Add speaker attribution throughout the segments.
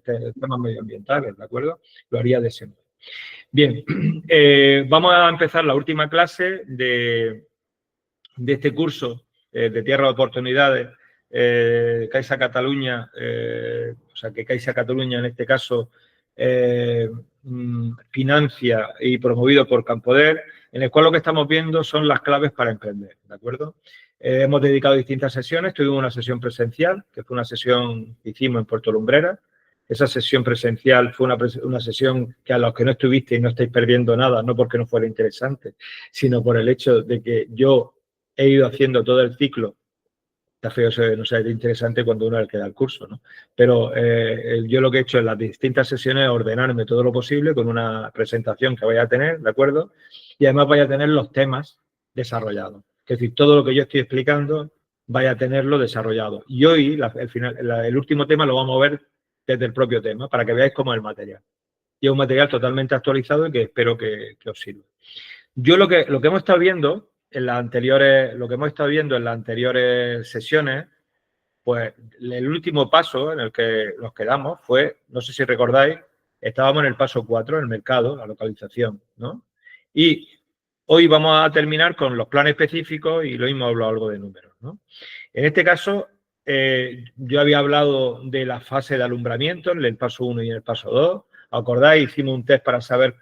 Speaker 1: temas medioambientales, ¿de acuerdo? Lo haría de ese modo. Bien, vamos a empezar la última clase de este curso de Tierra de Oportunidades, Caixa Cataluña, o sea, que Caixa Cataluña en este caso financia y promovido por Campoder, en el cual lo que estamos viendo son las claves para emprender, ¿de acuerdo? Hemos dedicado distintas sesiones, tuvimos una sesión presencial, que fue una sesión que hicimos en Puerto Lumbrera. Esa sesión presencial fue una sesión que a los que no estuvisteis no estáis perdiendo nada, no porque no fuera interesante, sino por el hecho de que yo he ido haciendo todo el ciclo. Está feo, no sé, es interesante cuando uno le queda el curso, ¿no? Pero yo lo que he hecho en las distintas sesiones es ordenarme todo lo posible con una presentación que vaya a tener, ¿de acuerdo? Y además vaya a tener los temas desarrollados. Es decir, todo lo que yo estoy explicando vaya a tenerlo desarrollado. Y hoy, el último tema lo vamos a ver desde el propio tema, para que veáis cómo es el material. Y es un material totalmente actualizado y que espero que os sirva. Yo lo que hemos estado viendo en las anteriores, sesiones, pues el último paso en el que nos quedamos fue, no sé si recordáis, estábamos en el paso 4, el mercado, la localización, ¿no? Y hoy vamos a terminar con los planes específicos y lo hemos hablado algo de números, ¿no? En este caso, yo había hablado de la fase de alumbramiento en el paso 1 y en el paso 2. ¿Acordáis? Hicimos un test para saber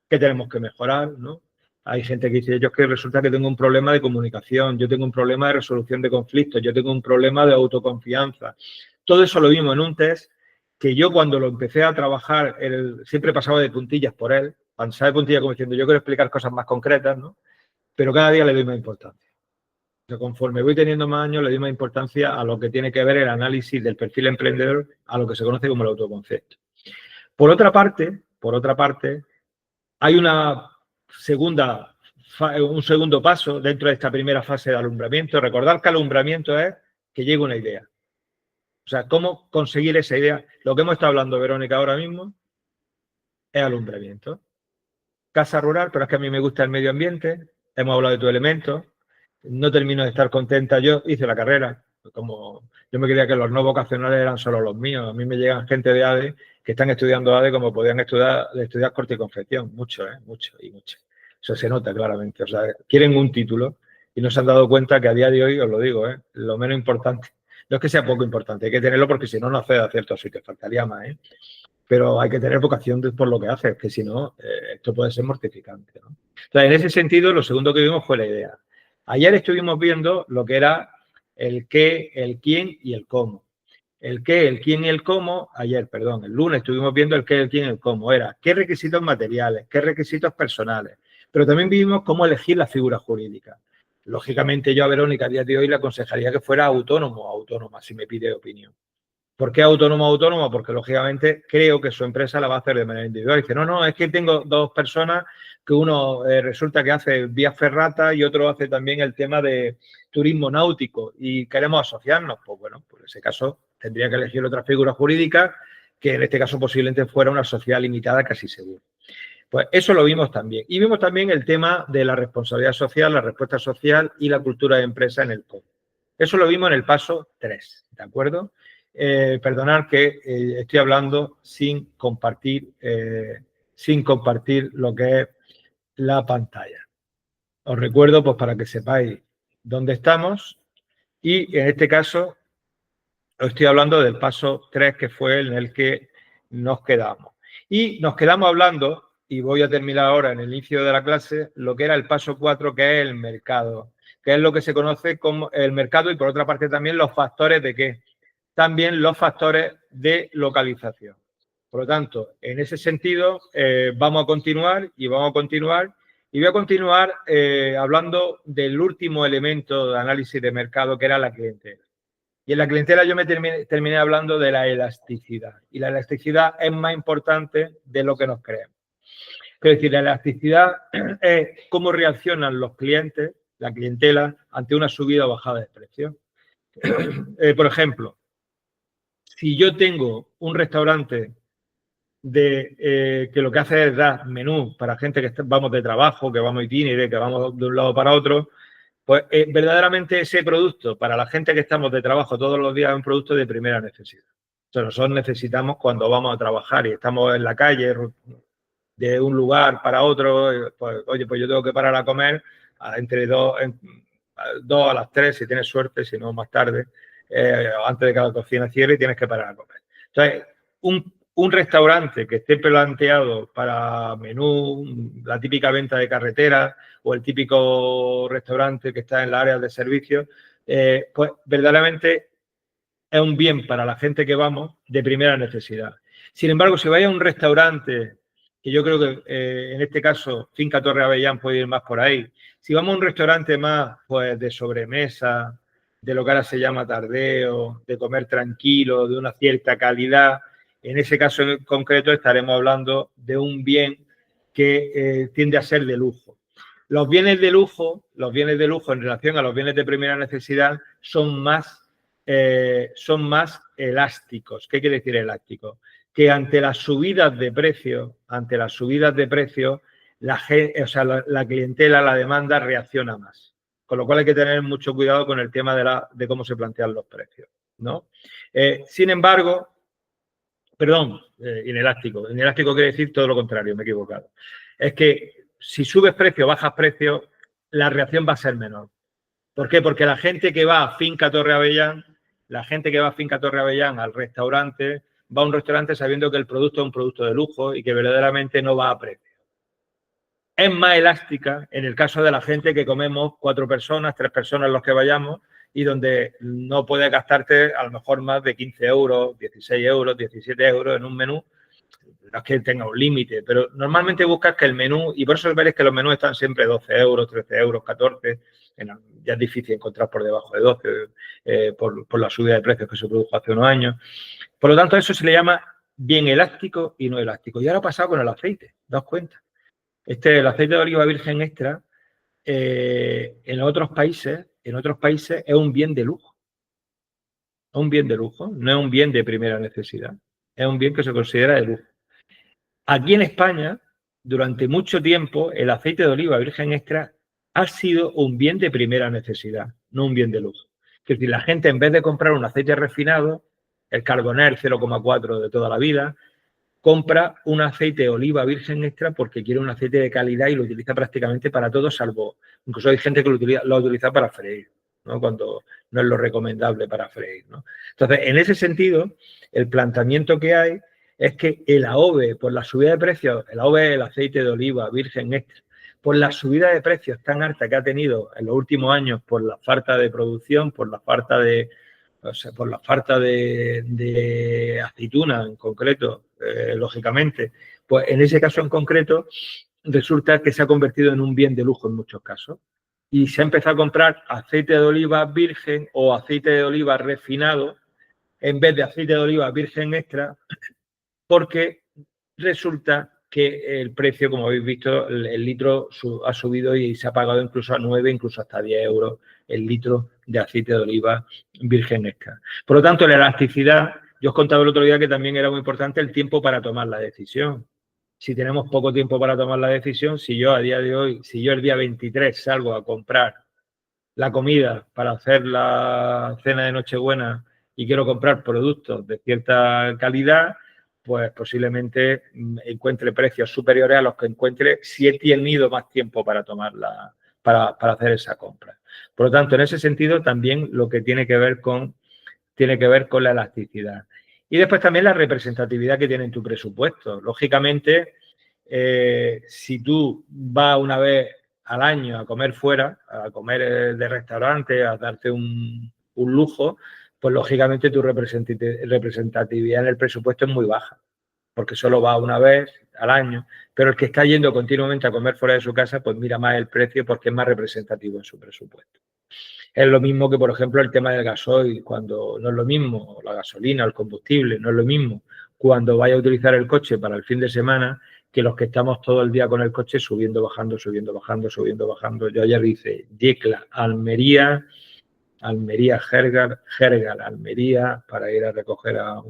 Speaker 1: qué tenemos que mejorar, ¿no? Hay gente que dice, yo es que resulta que tengo un problema de comunicación, yo tengo un problema de resolución de conflictos, yo tengo un problema de autoconfianza. Todo eso lo vimos en un test que yo cuando lo empecé a trabajar, siempre pasaba de puntillas por él, pasaba de puntillas como diciendo, yo quiero explicar cosas más concretas, ¿no? Pero cada día le doy más importancia. O sea, conforme voy teniendo más años, le doy más importancia a lo que tiene que ver el análisis del perfil emprendedor, a lo que se conoce como el autoconcepto. Por otra parte, hay un segundo paso dentro de esta primera fase de alumbramiento. Recordad que alumbramiento es que llegue una idea. O sea, cómo conseguir esa idea. Lo que hemos estado hablando, Verónica, ahora mismo es alumbramiento. Casa rural, pero es que a mí me gusta el medio ambiente. Hemos hablado de tu elemento. No termino de estar contenta. Yo hice la carrera. Como yo me creía que los no vocacionales eran solo los míos. A mí me llegan gente de ADE que están estudiando ADE como podían estudiar corte y confección. Mucho. Eso se nota claramente. O sea, quieren un título y no se han dado cuenta que a día de hoy, os lo digo, lo menos importante. No es que sea poco importante, hay que tenerlo porque si no, no accede a ciertos sitios, faltaría más, Pero hay que tener vocación por lo que haces, que si no, esto puede ser mortificante, ¿no? Entonces, en ese sentido, lo segundo que vimos fue la idea. Ayer estuvimos viendo lo que era el qué, el quién y el cómo. El qué, el quién y el cómo, el lunes estuvimos viendo el qué, el quién y el cómo. Era qué requisitos materiales, qué requisitos personales. Pero también vimos cómo elegir la figura jurídica. Lógicamente, yo a Verónica a día de hoy le aconsejaría que fuera autónomo o autónoma, si me pide opinión. ¿Por qué autónomo o autónoma? Porque, lógicamente, creo que su empresa la va a hacer de manera individual. Dice, no, es que tengo dos personas que uno resulta que hace vías ferratas y otro hace también el tema de turismo náutico y queremos asociarnos. Pues bueno, por ese caso tendría que elegir otra figura jurídica que en este caso posiblemente fuera una sociedad limitada casi seguro. Pues eso lo vimos también. Y vimos también el tema de la responsabilidad social, la respuesta social y la cultura de empresa en el cómo. Eso lo vimos en el paso 3, ¿de acuerdo? Perdonad que estoy hablando sin compartir lo que es la pantalla. Os recuerdo, pues, para que sepáis dónde estamos y, en este caso, os estoy hablando del paso 3, que fue en el que nos quedamos. Y nos quedamos hablando, y voy a terminar ahora en el inicio de la clase, lo que era el paso 4, que es el mercado, que es lo que se conoce como el mercado y, por otra parte, también los factores de qué. También los factores de localización. Por lo tanto, en ese sentido, vamos a continuar. Y voy a continuar hablando del último elemento de análisis de mercado, que era la clientela. Y en la clientela yo me terminé hablando de la elasticidad. Y la elasticidad es más importante de lo que nos creemos. Es decir, la elasticidad es cómo reaccionan los clientes, la clientela, ante una subida o bajada de precio. Por ejemplo, si yo tengo un restaurante que lo que hace es dar menú para gente que vamos de trabajo, que vamos itinere, que vamos de un lado para otro, pues verdaderamente ese producto para la gente que estamos de trabajo todos los días es un producto de primera necesidad. O sea, nosotros necesitamos cuando vamos a trabajar y estamos en la calle, de un lugar para otro, pues, oye, pues yo tengo que parar a comer entre 2 a las 3, si tienes suerte, si no más tarde, antes de que la cocina cierre, y tienes que parar a comer. Entonces, un restaurante que esté planteado para menú, la típica venta de carretera o el típico restaurante que está en las áreas de servicios, pues verdaderamente es un bien para la gente que vamos de primera necesidad. Sin embargo, si vais a un restaurante, que yo creo que en este caso Finca Torre Avellán puede ir más por ahí, si vamos a un restaurante más pues de sobremesa, de lo que ahora se llama tardeo, de comer tranquilo, de una cierta calidad, en ese caso en concreto estaremos hablando de un bien que tiende a ser de lujo. Los bienes de lujo en relación a los bienes de primera necesidad son más elásticos. ¿Qué quiere decir elástico? Que ante las subidas de precios, la clientela, la demanda reacciona más. Con lo cual hay que tener mucho cuidado con el tema de cómo se plantean los precios, ¿no? Sin embargo, inelástico. Inelástico quiere decir todo lo contrario, me he equivocado. Es que si subes precio, bajas precio, la reacción va a ser menor. ¿Por qué? Porque la gente que va a Finca Torre Avellán, al restaurante, va a un restaurante sabiendo que el producto es un producto de lujo y que verdaderamente no va a precio. Es más elástica en el caso de la gente que comemos 4 personas, 3 personas los que vayamos y donde no puedes gastarte a lo mejor más de 15 euros, 16 euros, 17 euros en un menú. No es que tenga un límite, pero normalmente buscas que el menú, y por eso veréis que los menús están siempre 12 euros, 13 euros, 14, ya es difícil encontrar por debajo de 12 por la subida de precios que se produjo hace unos años. Por lo tanto, eso se le llama bien elástico y no elástico. Y ahora ha pasado con el aceite, daos cuenta. El aceite de oliva virgen extra en otros países es un bien de lujo. Es un bien de lujo, no es un bien de primera necesidad. Es un bien que se considera de lujo. Aquí en España, durante mucho tiempo, el aceite de oliva virgen extra ha sido un bien de primera necesidad, no un bien de lujo. Es decir, la gente en vez de comprar un aceite refinado, el Carboner 0,4 de toda la vida, compra un aceite de oliva virgen extra porque quiere un aceite de calidad y lo utiliza prácticamente para todo, salvo, incluso hay gente que lo utiliza para freír, ¿no? Cuando no es lo recomendable para freír, ¿no? Entonces, en ese sentido, el planteamiento que hay es que el AOVE, por la subida de precios, el AOVE es el aceite de oliva virgen extra, por la subida de precios tan alta que ha tenido en los últimos años por la falta de producción, por la falta de aceituna en concreto, lógicamente, pues en ese caso en concreto resulta que se ha convertido en un bien de lujo en muchos casos. Y se ha empezado a comprar aceite de oliva virgen o aceite de oliva refinado en vez de aceite de oliva virgen extra, porque resulta que el precio, como habéis visto, el litro ha subido y se ha pagado incluso a 9, incluso hasta 10 euros el litro de aceite de oliva virgen extra. Por lo tanto, la elasticidad, yo os contaba el otro día que también era muy importante el tiempo para tomar la decisión. Si tenemos poco tiempo para tomar la decisión, si yo a día de hoy, si yo el día 23 salgo a comprar la comida para hacer la cena de Nochebuena y quiero comprar productos de cierta calidad, pues posiblemente encuentre precios superiores a los que encuentre si he tenido más tiempo para tomarla, para hacer esa compra. Por lo tanto, en ese sentido, también lo que tiene que ver con la elasticidad. Y después también la representatividad que tiene en tu presupuesto. Lógicamente, si tú vas una vez al año a comer fuera, a comer de restaurante, a darte un lujo, pues lógicamente tu representatividad en el presupuesto es muy baja, porque solo va una vez al año, pero el que está yendo continuamente a comer fuera de su casa, pues mira más el precio porque es más representativo en su presupuesto. Es lo mismo que, por ejemplo, el tema del gasoil, cuando no es lo mismo, la gasolina, el combustible, no es lo mismo cuando vaya a utilizar el coche para el fin de semana que los que estamos todo el día con el coche subiendo, bajando, subiendo, bajando, subiendo, bajando. Yo ayer hice Yecla, Almería, Gergal, Almería, para ir a recoger a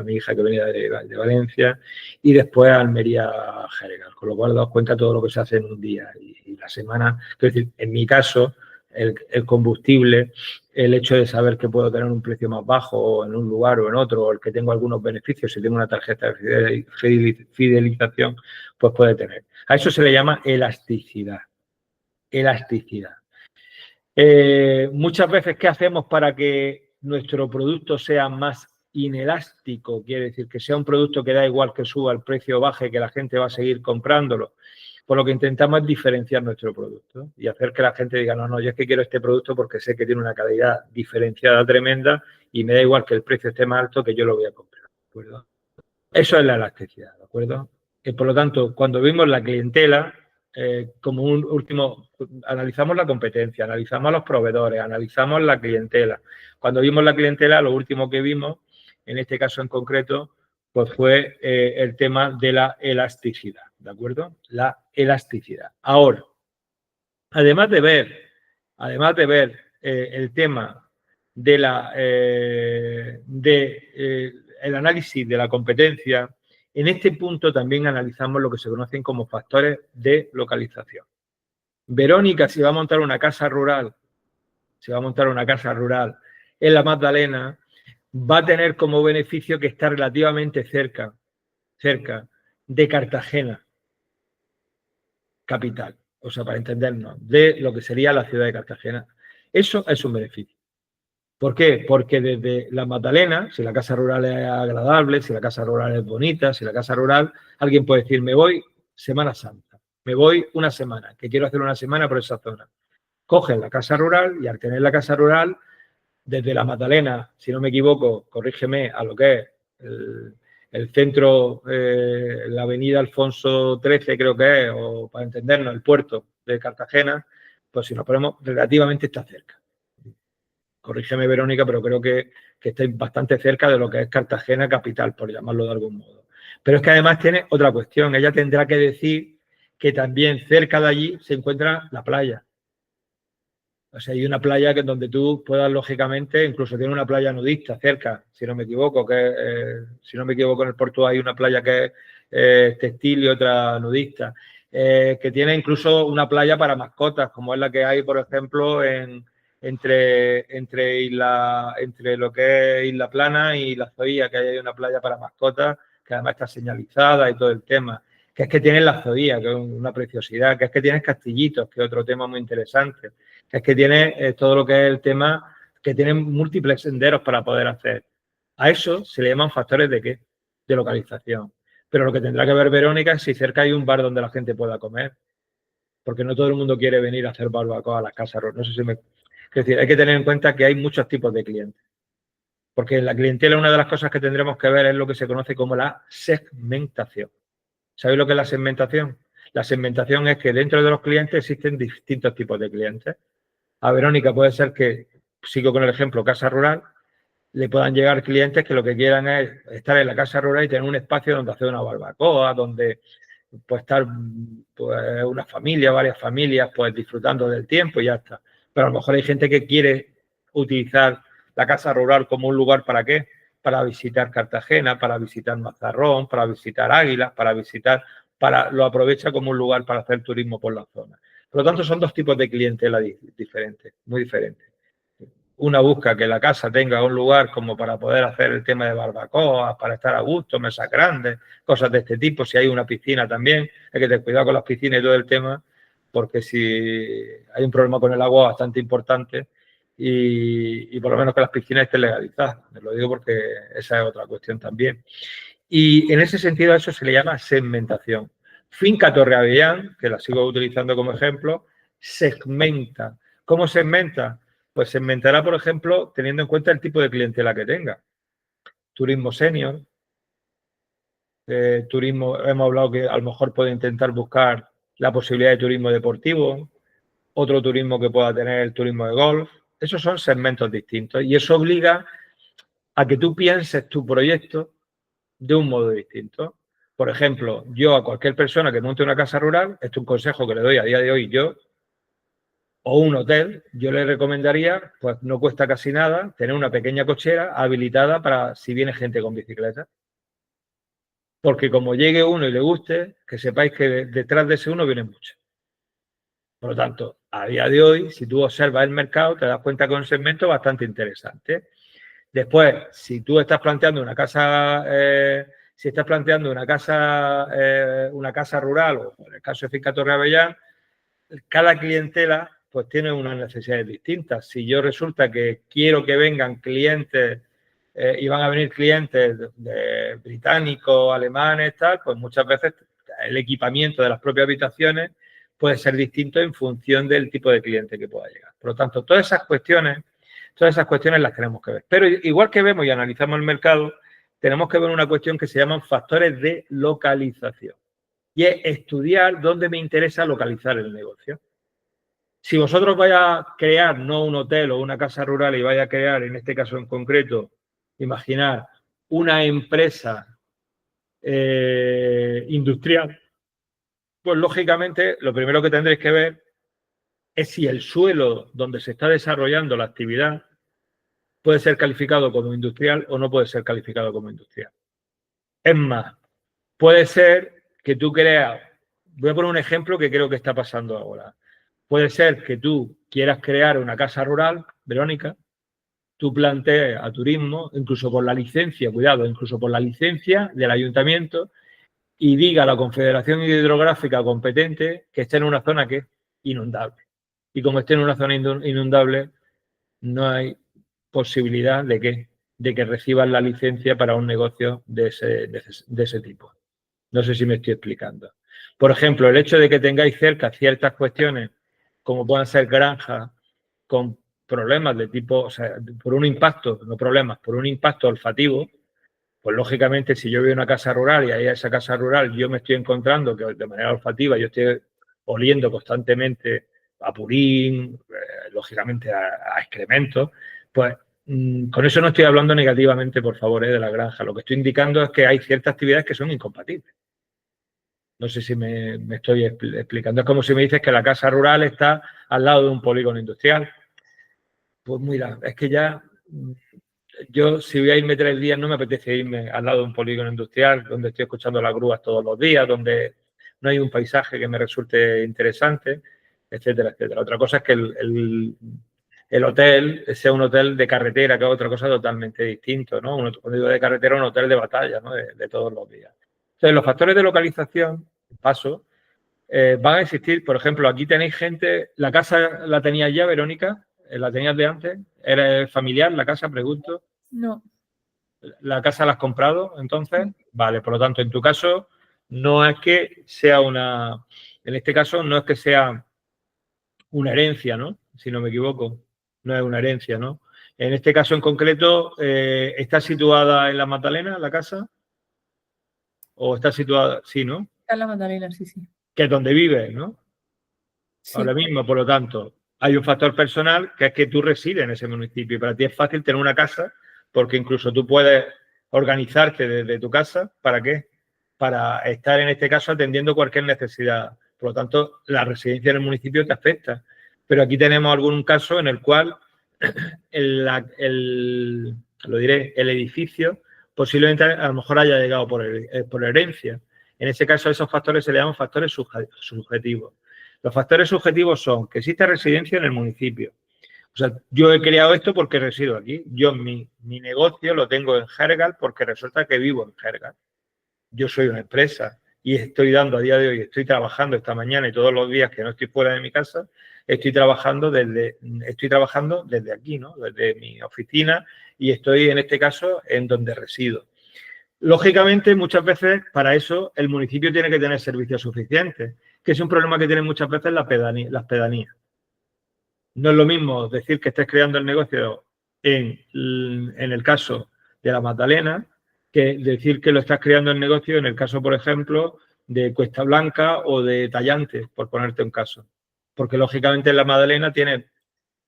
Speaker 1: mi hija que venía de Valencia, y después a Almería, Gergal. Con lo cual, daos cuenta de todo lo que se hace en un día y la semana. Es decir, en mi caso, el combustible, el hecho de saber que puedo tener un precio más bajo en un lugar o en otro, o el que tengo algunos beneficios, si tengo una tarjeta de fidelización, pues puede tener. A eso se le llama elasticidad. Elasticidad. Muchas veces, ¿qué hacemos para que nuestro producto sea más inelástico? Quiere decir que sea un producto que da igual que suba el precio o baje, que la gente va a seguir comprándolo. Por lo que intentamos es diferenciar nuestro producto y hacer que la gente diga, no, yo es que quiero este producto porque sé que tiene una calidad diferenciada tremenda y me da igual que el precio esté más alto, que yo lo voy a comprar. ¿De acuerdo? Eso es la elasticidad, ¿de acuerdo? Por lo tanto, cuando vimos la clientela, como un último, analizamos la competencia, analizamos a los proveedores, analizamos la clientela. Cuando vimos la clientela, lo último que vimos, en este caso en concreto, pues fue el tema de la elasticidad, ¿de acuerdo? La elasticidad. Ahora, además de ver el tema de el análisis de la competencia, en este punto también analizamos lo que se conocen como factores de localización. Verónica, si va a montar una casa rural, en la Magdalena, va a tener como beneficio que está relativamente cerca de Cartagena, capital. O sea, para entendernos, de lo que sería la ciudad de Cartagena. Eso es un beneficio. ¿Por qué? Porque desde la Magdalena, si la casa rural es agradable, si la casa rural es bonita, si la casa rural, alguien puede decir, me voy Semana Santa, me voy una semana, que quiero hacer una semana por esa zona. Cogen la casa rural y al tener la casa rural, desde la Magdalena, si no me equivoco, corrígeme, a lo que es el centro, la avenida Alfonso XIII creo que es, o para entendernos, el puerto de Cartagena, pues si nos ponemos, relativamente está cerca. Corrígeme, Verónica, pero creo que está bastante cerca de lo que es Cartagena capital, por llamarlo de algún modo. Pero es que además tiene otra cuestión. Ella tendrá que decir que también cerca de allí se encuentra la playa. O sea, hay una playa que donde tú puedas, lógicamente, incluso tiene una playa nudista cerca, si no me equivoco, si no me equivoco, en el puerto hay una playa que es textil y otra nudista, que tiene incluso una playa para mascotas, como es la que hay, por ejemplo, entre lo que es Isla Plana y La Zoía, que hay una playa para mascotas, que además está señalizada y todo el tema. Que es que tienes La Zoía, que es una preciosidad, que es que tienes Castillitos, que es otro tema muy interesante, que es que tienes todo lo que es el tema, que tienen múltiples senderos para poder hacer. A eso se le llaman factores de ¿qué? De localización. Pero lo que tendrá que ver Verónica es si cerca hay un bar donde la gente pueda comer. Porque no todo el mundo quiere venir a hacer barbacoa a las casas. No sé si me... Es decir, hay que tener en cuenta que hay muchos tipos de clientes. Porque en la clientela una de las cosas que tendremos que ver es lo que se conoce como la segmentación. ¿Sabéis lo que es la segmentación? La segmentación es que dentro de los clientes existen distintos tipos de clientes. A Verónica puede ser que, sigo con el ejemplo, casa rural, le puedan llegar clientes que lo que quieran es estar en la casa rural y tener un espacio donde hacer una barbacoa, donde puede estar pues, una familia, varias familias, pues disfrutando del tiempo y ya está. Pero a lo mejor hay gente que quiere utilizar la casa rural como un lugar ¿para qué? Para visitar Cartagena, para visitar Mazarrón, para visitar Águilas, lo aprovecha como un lugar para hacer turismo por la zona. Por lo tanto, son dos tipos de clientela diferentes, muy diferentes. Una busca que la casa tenga un lugar como para poder hacer el tema de barbacoa, para estar a gusto, mesas grandes, cosas de este tipo. Si hay una piscina también, hay que tener cuidado con las piscinas y todo el tema, porque si hay un problema con el agua bastante importante y por lo menos que las piscinas estén legalizadas. Lo digo porque esa es otra cuestión también. Y en ese sentido a eso se le llama segmentación. Finca Torreavellán, que la sigo utilizando como ejemplo, segmenta. ¿Cómo segmenta? Pues segmentará, por ejemplo, teniendo en cuenta el tipo de clientela que tenga. Turismo senior, turismo, hemos hablado que a lo mejor puede intentar buscar la posibilidad de turismo deportivo, otro turismo que pueda tener el turismo de golf. Esos son segmentos distintos y eso obliga a que tú pienses tu proyecto de un modo distinto. Por ejemplo, yo a cualquier persona que monte una casa rural, esto es un consejo que le doy a día de hoy yo, o un hotel, yo le recomendaría, pues no cuesta casi nada, tener una pequeña cochera habilitada para si viene gente con bicicleta. Porque como llegue uno y le guste, que sepáis que detrás de ese uno viene mucho. Por lo tanto, a día de hoy, si tú observas el mercado, te das cuenta que es un segmento bastante interesante. Después, si tú estás planteando una casa, una casa rural, o en el caso de Finca Torre Avellán, cada clientela pues tiene unas necesidades distintas. Si yo resulta que quiero que vengan clientes y van a venir clientes de británicos, alemanes, tal, pues muchas veces el equipamiento de las propias habitaciones puede ser distinto en función del tipo de cliente que pueda llegar. Por lo tanto, todas esas cuestiones las tenemos que ver. Pero igual que vemos y analizamos el mercado, tenemos que ver una cuestión que se llaman factores de localización. Y es estudiar dónde me interesa localizar el negocio. Si vosotros vais a crear no un hotel o una casa rural y vais a crear, en este caso en concreto, imaginar una empresa industrial, pues lógicamente lo primero que tendréis que ver es si el suelo donde se está desarrollando la actividad puede ser calificado como industrial o no puede ser calificado como industrial. Es más, puede ser que tú creas, voy a poner un ejemplo que creo que está pasando ahora. Puede ser que tú quieras crear una casa rural, Verónica, tú plantees a turismo, incluso por la licencia, cuidado, incluso por la licencia del ayuntamiento, y diga a la Confederación Hidrográfica competente que esté en una zona que es inundable. Y como esté en una zona inundable, no hay posibilidad de que reciban la licencia para un negocio de ese tipo. No sé si me estoy explicando. Por ejemplo, el hecho de que tengáis cerca ciertas cuestiones, como puedan ser granjas, con problemas de tipo, o sea, por un impacto, no problemas, por un impacto olfativo, pues lógicamente si yo veo una casa rural y ahí a esa casa rural yo me estoy encontrando que de manera olfativa yo estoy oliendo constantemente a purín, lógicamente a excrementos, pues con eso no estoy hablando negativamente, por favor, de la granja. Lo que estoy indicando es que hay ciertas actividades que son incompatibles. No sé si me estoy explicando. Es como si me dices que la casa rural está al lado de un polígono industrial. Pues mira, es que ya yo si voy a irme 3 días no me apetece irme al lado de un polígono industrial donde estoy escuchando las grúas todos los días, donde no hay un paisaje que me resulte interesante, etcétera, etcétera. Otra cosa es que el hotel sea un hotel de carretera, que es otra cosa totalmente distinta, ¿no? Cuando digo de carretera, un hotel de batalla, ¿no? De todos los días. Entonces, los factores de localización, paso, van a existir. Por ejemplo, aquí tenéis gente, la casa la tenías ya, Verónica, la tenías de antes, ¿era familiar la casa, pregunto?
Speaker 2: No.
Speaker 1: ¿La casa la has comprado entonces? Vale, por lo tanto, en tu caso, no es que sea en este caso, no es que sea una herencia, ¿no? Si no me equivoco, no es una herencia, ¿no? En este caso en concreto, ¿está situada en la Magdalena, la casa? ¿O está situada? Sí, ¿no?
Speaker 2: Está en la Magdalena, sí, sí.
Speaker 1: Que es donde vives, ¿no?
Speaker 2: Sí.
Speaker 1: Ahora mismo, por lo tanto, hay un factor personal que es que tú resides en ese municipio y para ti es fácil tener una casa porque incluso tú puedes organizarte desde tu casa. ¿Para qué? Para estar, en este caso, atendiendo cualquier necesidad. Por lo tanto, la residencia en el municipio te afecta. Pero aquí tenemos algún caso en el cual el edificio posiblemente a lo mejor haya llegado por herencia. En ese caso, esos factores se le llaman factores subjetivos. Los factores subjetivos son que existe residencia en el municipio. O sea, yo he creado esto porque resido aquí. Yo mi negocio lo tengo en Jergal porque resulta que vivo en Jergal. Yo soy una empresa y estoy dando a día de hoy, estoy trabajando esta mañana y todos los días que no estoy fuera de mi casa, estoy trabajando desde aquí, ¿no? Desde mi oficina y estoy en este caso en donde resido. Lógicamente, muchas veces para eso el municipio tiene que tener servicios suficientes, que es un problema que tienen muchas veces las pedanías. No es lo mismo decir que estés creando el negocio en el caso de la Magdalena que decir que lo estás creando el negocio en el caso, por ejemplo, de Cuesta Blanca o de Tallante, por ponerte un caso. Porque, lógicamente, en la Magdalena tiene,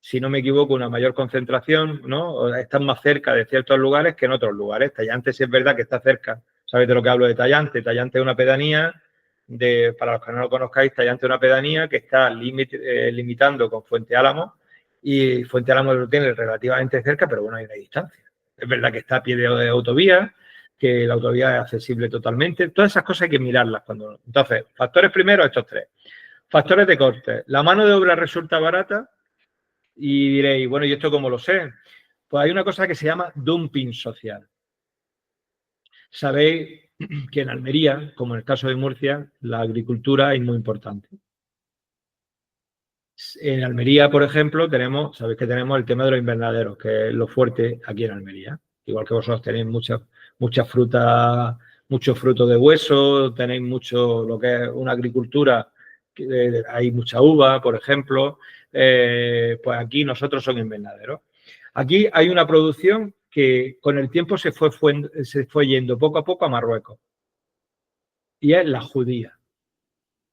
Speaker 1: si no me equivoco, una mayor concentración, ¿no? Están más cerca de ciertos lugares que en otros lugares. Tallante sí es verdad que está cerca. ¿Sabes de lo que hablo de Tallante? Tallante es una pedanía, para los que no lo conozcáis, Tallante es una pedanía que está limitando con Fuente Álamo y Fuente Álamo lo tiene relativamente cerca, pero bueno, hay una distancia. Es verdad que está a pie de autovía, que la autovía es accesible totalmente. Todas esas cosas hay que mirarlas. Entonces, factores primero, estos 3. Factores de coste. La mano de obra resulta barata y diréis, bueno, ¿y esto cómo lo sé? Pues hay una cosa que se llama dumping social. Sabéis que en Almería, como en el caso de Murcia, la agricultura es muy importante. En Almería, por ejemplo, sabéis que tenemos el tema de los invernaderos, que es lo fuerte aquí en Almería. Igual que vosotros tenéis muchas frutas, muchos frutos de hueso, tenéis mucho lo que es una agricultura, hay mucha uva, por ejemplo, pues aquí nosotros son invernaderos. Aquí hay una producción que con el tiempo se fue yendo poco a poco a Marruecos. Y es la judía.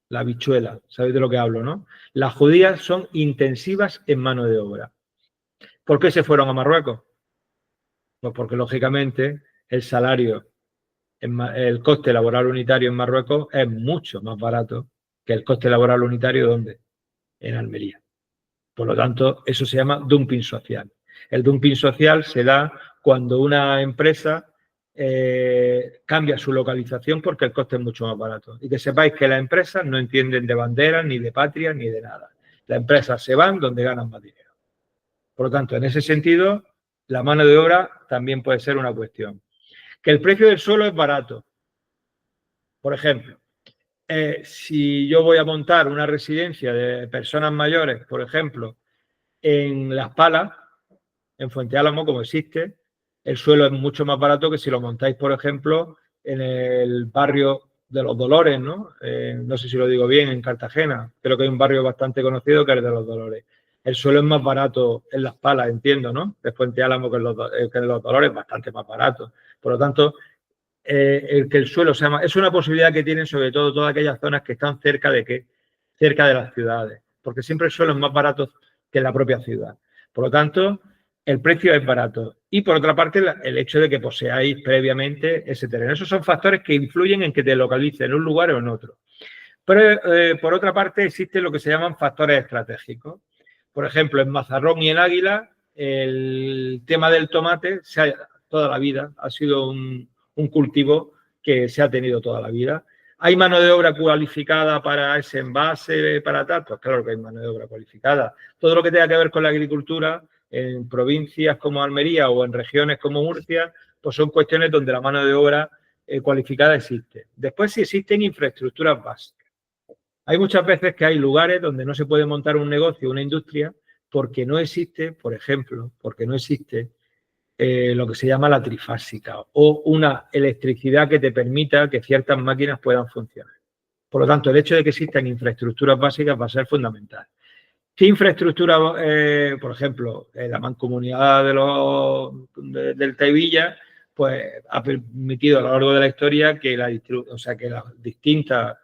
Speaker 1: La habichuela, sabéis de lo que hablo, ¿no? Las judías son intensivas en mano de obra. ¿Por qué se fueron a Marruecos? Pues porque, lógicamente, el salario, el coste laboral unitario en Marruecos es mucho más barato que el coste laboral unitario, ¿dónde? En Almería. Por lo tanto, eso se llama dumping social. El dumping social se da cuando una empresa cambia su localización porque el coste es mucho más barato. Y que sepáis que las empresas no entienden de banderas, ni de patria, ni de nada. Las empresas se van donde ganan más dinero. Por lo tanto, en ese sentido, la mano de obra también puede ser una cuestión. Que el precio del suelo es barato. Por ejemplo, si yo voy a montar una residencia de personas mayores, por ejemplo, en Las Palas, en Fuente Álamo, como existe, el suelo es mucho más barato que si lo montáis, por ejemplo, en el barrio de Los Dolores, ¿no? No sé si lo digo bien, en Cartagena. Creo que hay un barrio bastante conocido que es el de Los Dolores. El suelo es más barato en Las Palas, entiendo, ¿no? De Fuente Álamo que en Los Dolores, bastante más barato. Por lo tanto, el que el suelo sea más... Es una posibilidad que tienen sobre todo todas aquellas zonas que están cerca de las ciudades. Porque siempre el suelo es más barato que en la propia ciudad. Por lo tanto, el precio es barato. Y por otra parte, el hecho de que poseáis previamente ese terreno. Esos son factores que influyen en que te localices en un lugar o en otro. Pero por otra parte, existen lo que se llaman factores estratégicos. Por ejemplo, en Mazarrón y en Águila, el tema del tomate toda la vida ha sido un cultivo que se ha tenido toda la vida. ¿Hay mano de obra cualificada para ese envase, para tal? Pues claro que hay mano de obra cualificada. Todo lo que tenga que ver con la agricultura, en provincias como Almería o en regiones como Murcia, pues son cuestiones donde la mano de obra cualificada existe. Después sí existen infraestructuras básicas. Hay muchas veces que hay lugares donde no se puede montar un negocio, una industria, porque no existe, por ejemplo, porque no existe lo que se llama la trifásica o una electricidad que te permita que ciertas máquinas puedan funcionar. Por lo tanto, el hecho de que existan infraestructuras básicas va a ser fundamental. ¿Qué infraestructura, por ejemplo, la mancomunidad del Tevilla, pues ha permitido a lo largo de la historia que las distintas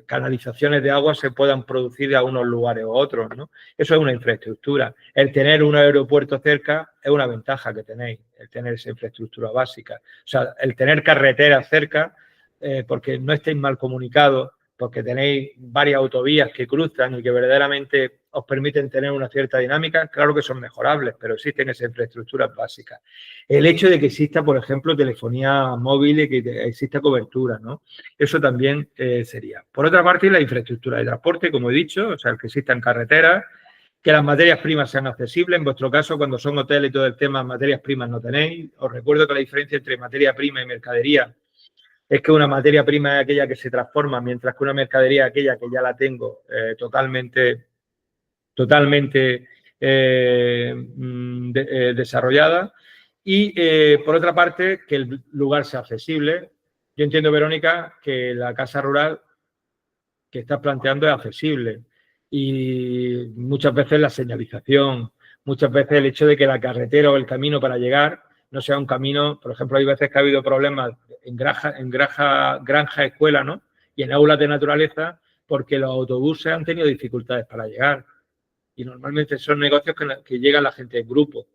Speaker 1: canalizaciones de agua se puedan producir a unos lugares u otros, ¿no? Eso es una infraestructura. El tener un aeropuerto cerca es una ventaja que tenéis, el tener esa infraestructura básica. O sea, el tener carreteras cerca, porque no estéis mal comunicados, porque tenéis varias autovías que cruzan y que verdaderamente os permiten tener una cierta dinámica, claro que son mejorables, pero existen esas infraestructuras básicas. El hecho de que exista, por ejemplo, telefonía móvil y que exista cobertura, ¿no? Eso también sería. Por otra parte, la infraestructura de transporte, como he dicho, o sea, que existan carreteras, que las materias primas sean accesibles. En vuestro caso, cuando son hoteles y todo el tema, materias primas no tenéis. Os recuerdo que la diferencia entre materia prima y mercadería es que una materia prima es aquella que se transforma, mientras que una mercadería es aquella que ya la tengo totalmente desarrollada. Y por otra parte, que el lugar sea accesible. Yo entiendo, Verónica, que la casa rural que estás planteando es accesible. Y muchas veces la señalización, muchas veces el hecho de que la carretera o el camino para llegar no sea un camino. Por ejemplo, hay veces que ha habido problemas en granja escuela, ¿no? Y en aulas de naturaleza, porque los autobuses han tenido dificultades para llegar. Y normalmente son negocios que llega la gente en grupo.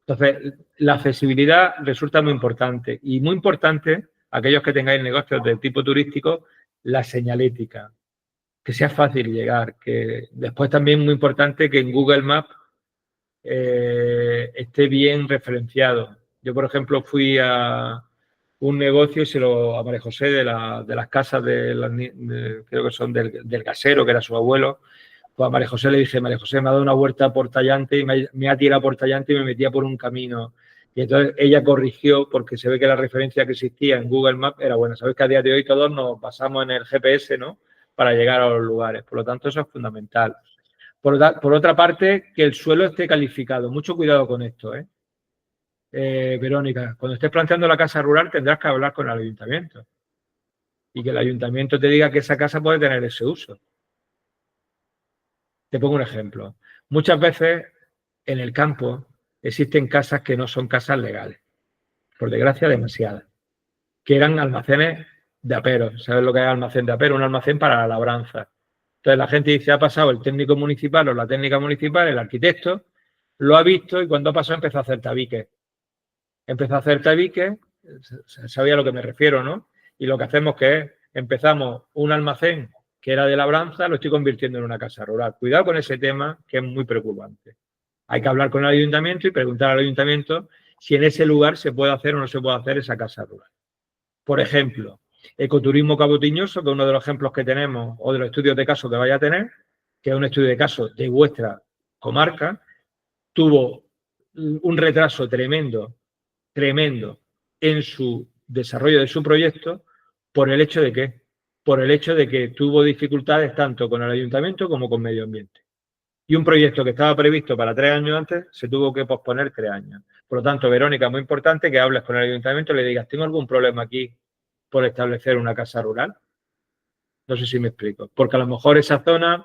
Speaker 1: Entonces, la accesibilidad resulta muy importante. Y muy importante, aquellos que tengáis negocios del tipo turístico, la señalética. Que sea fácil llegar. Que después también muy importante que en Google Maps esté bien referenciado. Yo, por ejemplo, fui a un negocio y a María José de las casas creo que son del casero, que era su abuelo. Pues a María José le dije, María José me ha dado una huerta por tallante y me ha tirado por tallante y me metía por un camino. Y entonces ella corrigió, porque se ve que la referencia que existía en Google Maps era buena. Sabéis que a día de hoy todos nos basamos en el GPS, ¿no?, para llegar a los lugares. Por lo tanto, eso es fundamental. Por otra parte, que el suelo esté calificado. Mucho cuidado con esto, Verónica, cuando estés planteando la casa rural tendrás que hablar con el ayuntamiento y que el ayuntamiento te diga que esa casa puede tener ese uso. Te pongo un ejemplo. Muchas veces en el campo existen casas que no son casas legales, por desgracia demasiadas, que eran almacenes de apero. ¿Sabes lo que es almacén de apero? Un almacén para la labranza. Entonces la gente dice, ha pasado el técnico municipal o la técnica municipal, el arquitecto, lo ha visto y cuando ha pasado empezó a hacer tabiques. Empezó a hacer tabiques, sabía a lo que me refiero, ¿no? Y lo que hacemos que es, empezamos un almacén que era de labranza, lo estoy convirtiendo en una casa rural. Cuidado con ese tema, que es muy preocupante. Hay que hablar con el ayuntamiento y preguntar al ayuntamiento si en ese lugar se puede hacer o no se puede hacer esa casa rural. Por ejemplo, ecoturismo cabotiñoso, que es uno de los ejemplos que tenemos, o de los estudios de caso que vaya a tener, que es un estudio de caso de vuestra comarca, tuvo un retraso tremendo en su desarrollo de su proyecto por el hecho de que tuvo dificultades tanto con el ayuntamiento como con medio ambiente. Y un proyecto que estaba previsto para 3 años antes se tuvo que posponer 3 años. Por lo tanto, Verónica, es muy importante que hables con el ayuntamiento y le digas, ¿tengo algún problema aquí por establecer una casa rural? No sé si me explico. Porque a lo mejor esa zona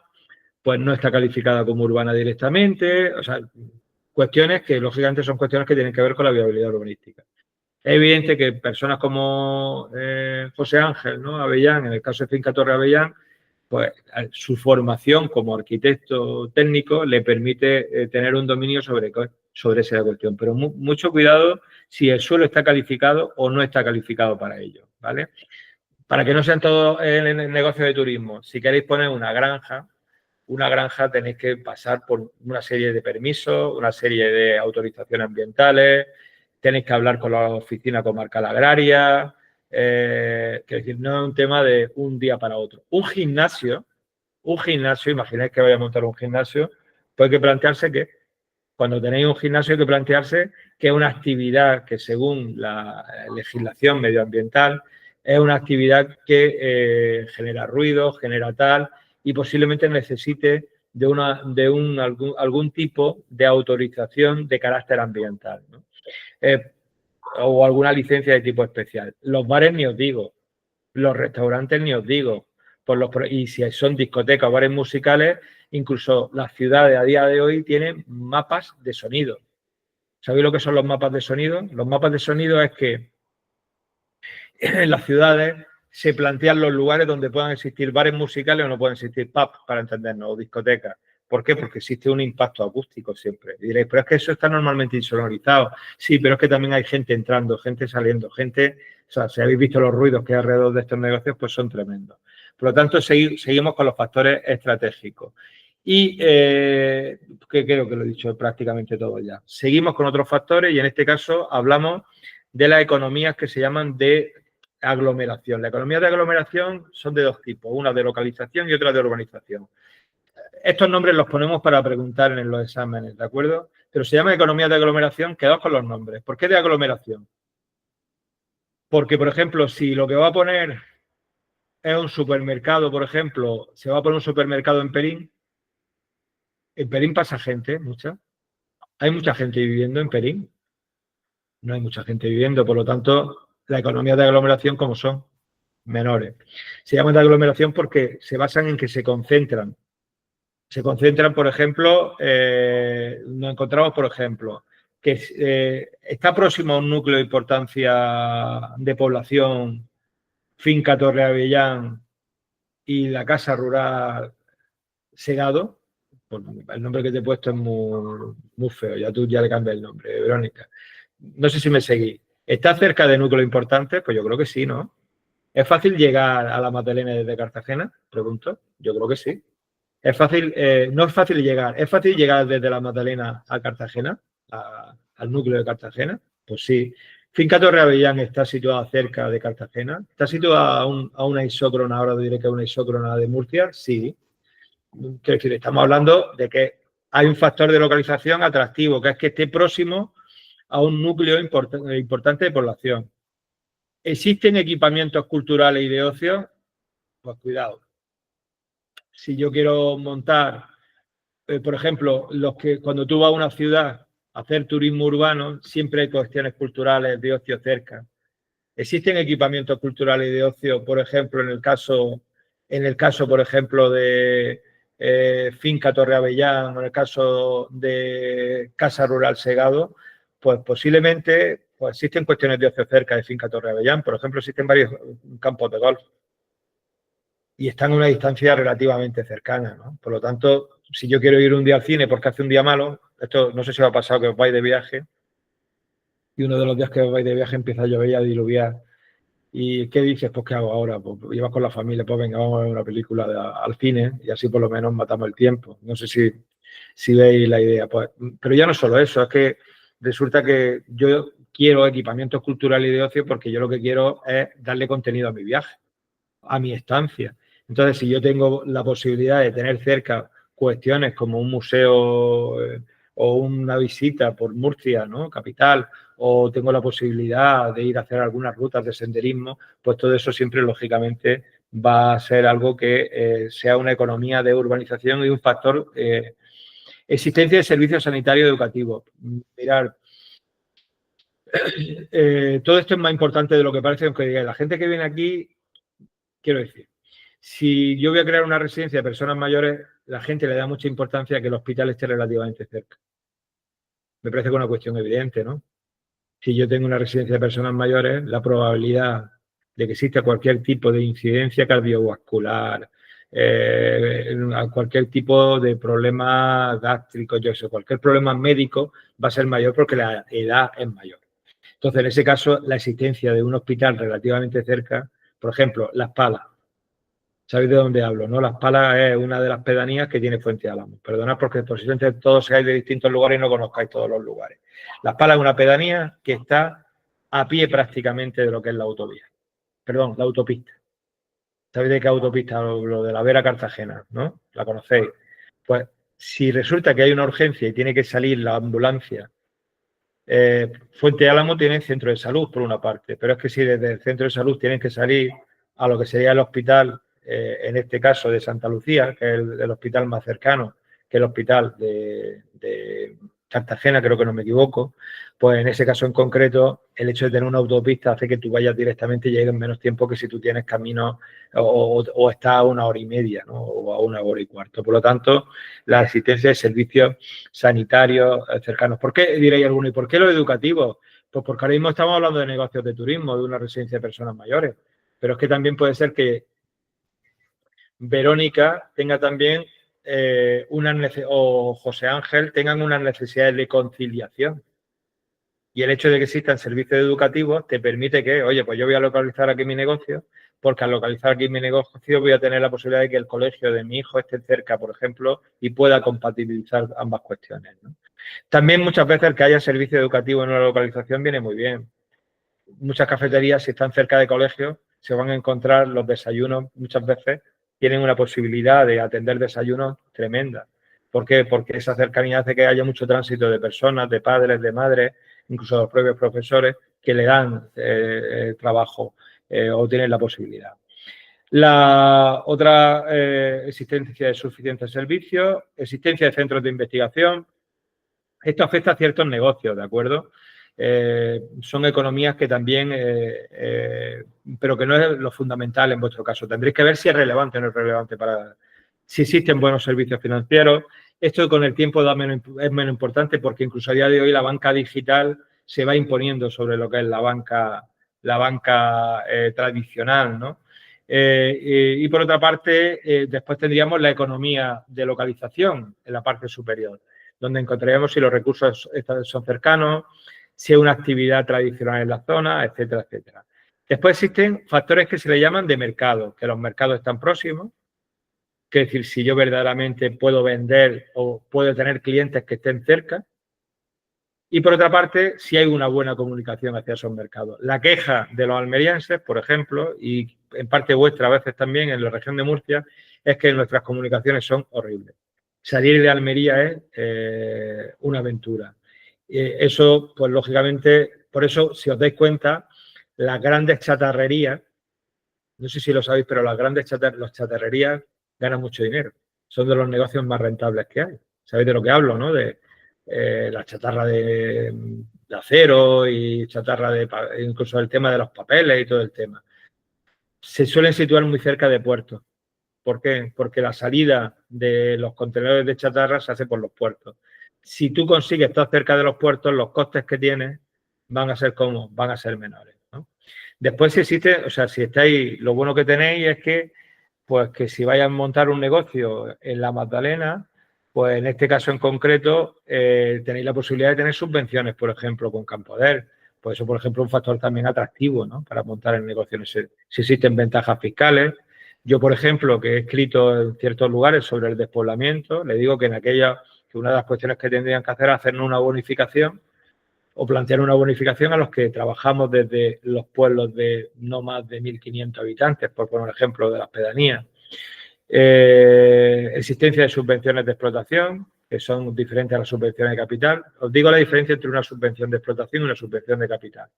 Speaker 1: pues no está calificada como urbana directamente. O sea, cuestiones que, lógicamente, son cuestiones que tienen que ver con la viabilidad urbanística. Es evidente que personas como José Ángel, ¿no?, Avellán, en el caso de Finca Torre Avellán, pues su formación como arquitecto técnico le permite tener un dominio sobre esa cuestión. Pero mucho cuidado si el suelo está calificado o no está calificado para ello, ¿vale? Para que no sean todos en el negocio de turismo. Si queréis poner una granja tenéis que pasar por una serie de permisos, una serie de autorizaciones ambientales, tenéis que hablar con la oficina comarcal agraria. Es decir, no es un tema de un día para otro. Un gimnasio, imagináis que vaya a montar un gimnasio, pues hay que plantearse que cuando tenéis un gimnasio hay que plantearse que es una actividad que según la legislación medioambiental es una actividad que genera ruido, genera tal y posiblemente necesite de algún tipo de autorización de carácter ambiental, ¿no? O alguna licencia de tipo especial. Los bares ni os digo, los restaurantes ni os digo, y si son discotecas o bares musicales, incluso las ciudades a día de hoy tienen mapas de sonido. ¿Sabéis lo que son los mapas de sonido? Los mapas de sonido es que en las ciudades se plantean los lugares donde puedan existir bares musicales o no pueden existir pubs, para entendernos, o discotecas. ¿Por qué? Porque existe un impacto acústico siempre. Y diréis, pero es que eso está normalmente insonorizado. Sí, pero es que también hay gente entrando, gente saliendo, gente... O sea, si habéis visto los ruidos que hay alrededor de estos negocios, pues son tremendos. Por lo tanto, seguimos con los factores estratégicos. Y que creo que lo he dicho prácticamente todo ya. Seguimos con otros factores y en este caso hablamos de las economías que se llaman de aglomeración. Las economías de aglomeración son de dos tipos, una de localización y otra de urbanización. Estos nombres los ponemos para preguntar en los exámenes, ¿de acuerdo? Pero se llama economía de aglomeración, quedaos con los nombres. ¿Por qué de aglomeración? Porque, por ejemplo, si lo que va a poner es un supermercado, por ejemplo, se va a poner un supermercado en Perín pasa gente, mucha. ¿Hay mucha gente viviendo en Perín? No hay mucha gente viviendo, por lo tanto, la economía de aglomeración, ¿cómo son? Menores. Se llaman de aglomeración porque se basan en que se concentran. Se concentran, por ejemplo, nos encontramos, por ejemplo, que está próximo a un núcleo de importancia de población, Finca Torre Avellán y la Casa Rural Segado. El nombre que te he puesto es muy feo, ya le cambié el nombre, Verónica. No sé si me seguís. ¿Está cerca de núcleos importantes? Pues yo creo que sí, ¿no? ¿Es fácil llegar a la Magdalena desde Cartagena? Pregunto. Yo creo que sí. Es fácil, no es fácil llegar. ¿Es fácil llegar desde la Magdalena a Cartagena, al núcleo de Cartagena? Pues sí. Finca Torre Avellán está situada cerca de Cartagena. ¿Está situada a una isócrona, ahora diré que a una isócrona de Murcia? Sí. Quiero decir, estamos hablando de que hay un factor de localización atractivo, que es que esté próximo a un núcleo importante de población. ¿Existen equipamientos culturales y de ocio? Pues cuidado. Si yo quiero montar, por ejemplo, cuando tú vas a una ciudad a hacer turismo urbano, siempre hay cuestiones culturales de ocio cerca. ¿Existen equipamientos culturales y de ocio, por ejemplo, en el caso, por ejemplo, de Finca Torre Avellán o en el caso de Casa Rural Segado? Pues posiblemente pues existen cuestiones de ocio cerca de Finca Torre Avellán. Por ejemplo, existen varios campos de golf y están a una distancia relativamente cercana, ¿no? Por lo tanto, si yo quiero ir un día al cine porque hace un día malo, esto no sé si os ha pasado que os vais de viaje y uno de los días que os vais de viaje empieza a llover y a diluviar. ¿Y qué dices? Pues, ¿qué hago ahora? Pues llevas con la familia, pues venga, vamos a ver una película al cine y así por lo menos matamos el tiempo. No sé si veis la idea. Pues, pero ya no solo eso, es que resulta que yo quiero equipamientos culturales y de ocio porque yo lo que quiero es darle contenido a mi viaje, a mi estancia. Entonces, si yo tengo la posibilidad de tener cerca cuestiones como un museo o una visita por Murcia, ¿no? Capital, o tengo la posibilidad de ir a hacer algunas rutas de senderismo, pues todo eso siempre, lógicamente, va a ser algo que sea una economía de urbanización y un factor existencia de servicios sanitarios educativos. Mirar, todo esto es más importante de lo que parece, aunque diga, la gente que viene aquí, quiero decir, si yo voy a crear una residencia de personas mayores, la gente le da mucha importancia a que el hospital esté relativamente cerca. Me parece que es una cuestión evidente, ¿no? Si yo tengo una residencia de personas mayores, la probabilidad de que exista cualquier tipo de incidencia cardiovascular, cualquier tipo de problema gástrico, cualquier problema médico va a ser mayor porque la edad es mayor. Entonces, en ese caso, la existencia de un hospital relativamente cerca, por ejemplo, Las Palas. ¿Sabéis de dónde hablo? ¿No? Las Palas es una de las pedanías que tiene Fuente Álamo. Perdonad porque posiblemente todos seáis de distintos lugares y no conozcáis todos los lugares. Las Palas es una pedanía que está a pie prácticamente de lo que es la autovía. Perdón, la autopista. ¿Sabéis de qué autopista? Lo de la Vera Cartagena, ¿no? ¿La conocéis? Pues si resulta que hay una urgencia y tiene que salir la ambulancia, Fuente Álamo tiene centro de salud por una parte, pero es que si desde el centro de salud tienen que salir a lo que sería el hospital, en este caso de Santa Lucía, que es el hospital más cercano, que el hospital de Cartagena, creo que no me equivoco, pues en ese caso en concreto, el hecho de tener una autopista hace que tú vayas directamente y llegues en menos tiempo que si tú tienes camino o estás a 1 hora y media, ¿no? O a 1 hora y cuarto. Por lo tanto, la existencia de servicios sanitarios cercanos. ¿Por qué, diréis alguno? ¿Y por qué los educativos? Pues porque ahora mismo estamos hablando de negocios de turismo, de una residencia de personas mayores. Pero es que también puede ser que Verónica tenga también o José Ángel tengan unas necesidades de conciliación. Y el hecho de que existan servicios educativos te permite que, oye, pues yo voy a localizar aquí mi negocio, porque al localizar aquí mi negocio voy a tener la posibilidad de que el colegio de mi hijo esté cerca, por ejemplo, y pueda compatibilizar ambas cuestiones, ¿no? También muchas veces el que haya servicio educativo en una localización viene muy bien. Muchas cafeterías, si están cerca de colegios, se van a encontrar los desayunos, muchas veces tienen una posibilidad de atender desayunos tremenda. ¿Por qué? Porque esa cercanía hace que haya mucho tránsito de personas, de padres, de madres, incluso los propios profesores que le dan trabajo o tienen la posibilidad. La otra existencia de suficientes servicios, existencia de centros de investigación. Esto afecta a ciertos negocios, ¿de acuerdo? Son economías que también, pero que no es lo fundamental en vuestro caso. Tendréis que ver si es relevante o no es relevante si existen buenos servicios financieros. Esto con el tiempo es menos importante porque incluso a día de hoy la banca digital se va imponiendo sobre lo que es la banca tradicional, ¿no? Y por otra parte, después tendríamos la economía de localización en la parte superior, donde encontraríamos si los recursos son cercanos, si hay una actividad tradicional en la zona, etcétera, etcétera. Después existen factores que se le llaman de mercado, que los mercados están próximos, que es decir, si yo verdaderamente puedo vender o puedo tener clientes que estén cerca. Y por otra parte, si hay una buena comunicación hacia esos mercados. La queja de los almerienses, por ejemplo, y en parte vuestra a veces también en la región de Murcia, es que nuestras comunicaciones son horribles. Salir de Almería es una aventura. Eso, pues lógicamente, por eso, si os dais cuenta, las grandes chatarrerías, no sé si lo sabéis, pero las grandes chatarrerías ganan mucho dinero. Son de los negocios más rentables que hay. ¿Sabéis de lo que hablo, no? De la chatarra de acero y chatarra incluso el tema de los papeles y todo el tema. Se suelen situar muy cerca de puertos. ¿Por qué? Porque la salida de los contenedores de chatarra se hace por los puertos. Si tú consigues estar cerca de los puertos, los costes que tienes van a ser como, van a ser menores, ¿no? Después si existe, o sea, si estáis, lo bueno que tenéis es que, pues que si vais a montar un negocio en la Magdalena, pues en este caso en concreto tenéis la posibilidad de tener subvenciones, por ejemplo, con Campoder. Pues eso, por ejemplo, es un factor también atractivo, ¿no? Para montar el negocio. Si existen ventajas fiscales. Yo, por ejemplo, que he escrito en ciertos lugares sobre el despoblamiento, le digo que en aquella, que una de las cuestiones que tendrían que hacer es hacernos una bonificación o plantear una bonificación a los que trabajamos desde los pueblos de no más de 1.500 habitantes, por poner ejemplo de las pedanías. Existencia de subvenciones de explotación, que son diferentes a las subvenciones de capital. Os digo la diferencia entre una subvención de explotación y una subvención de capital.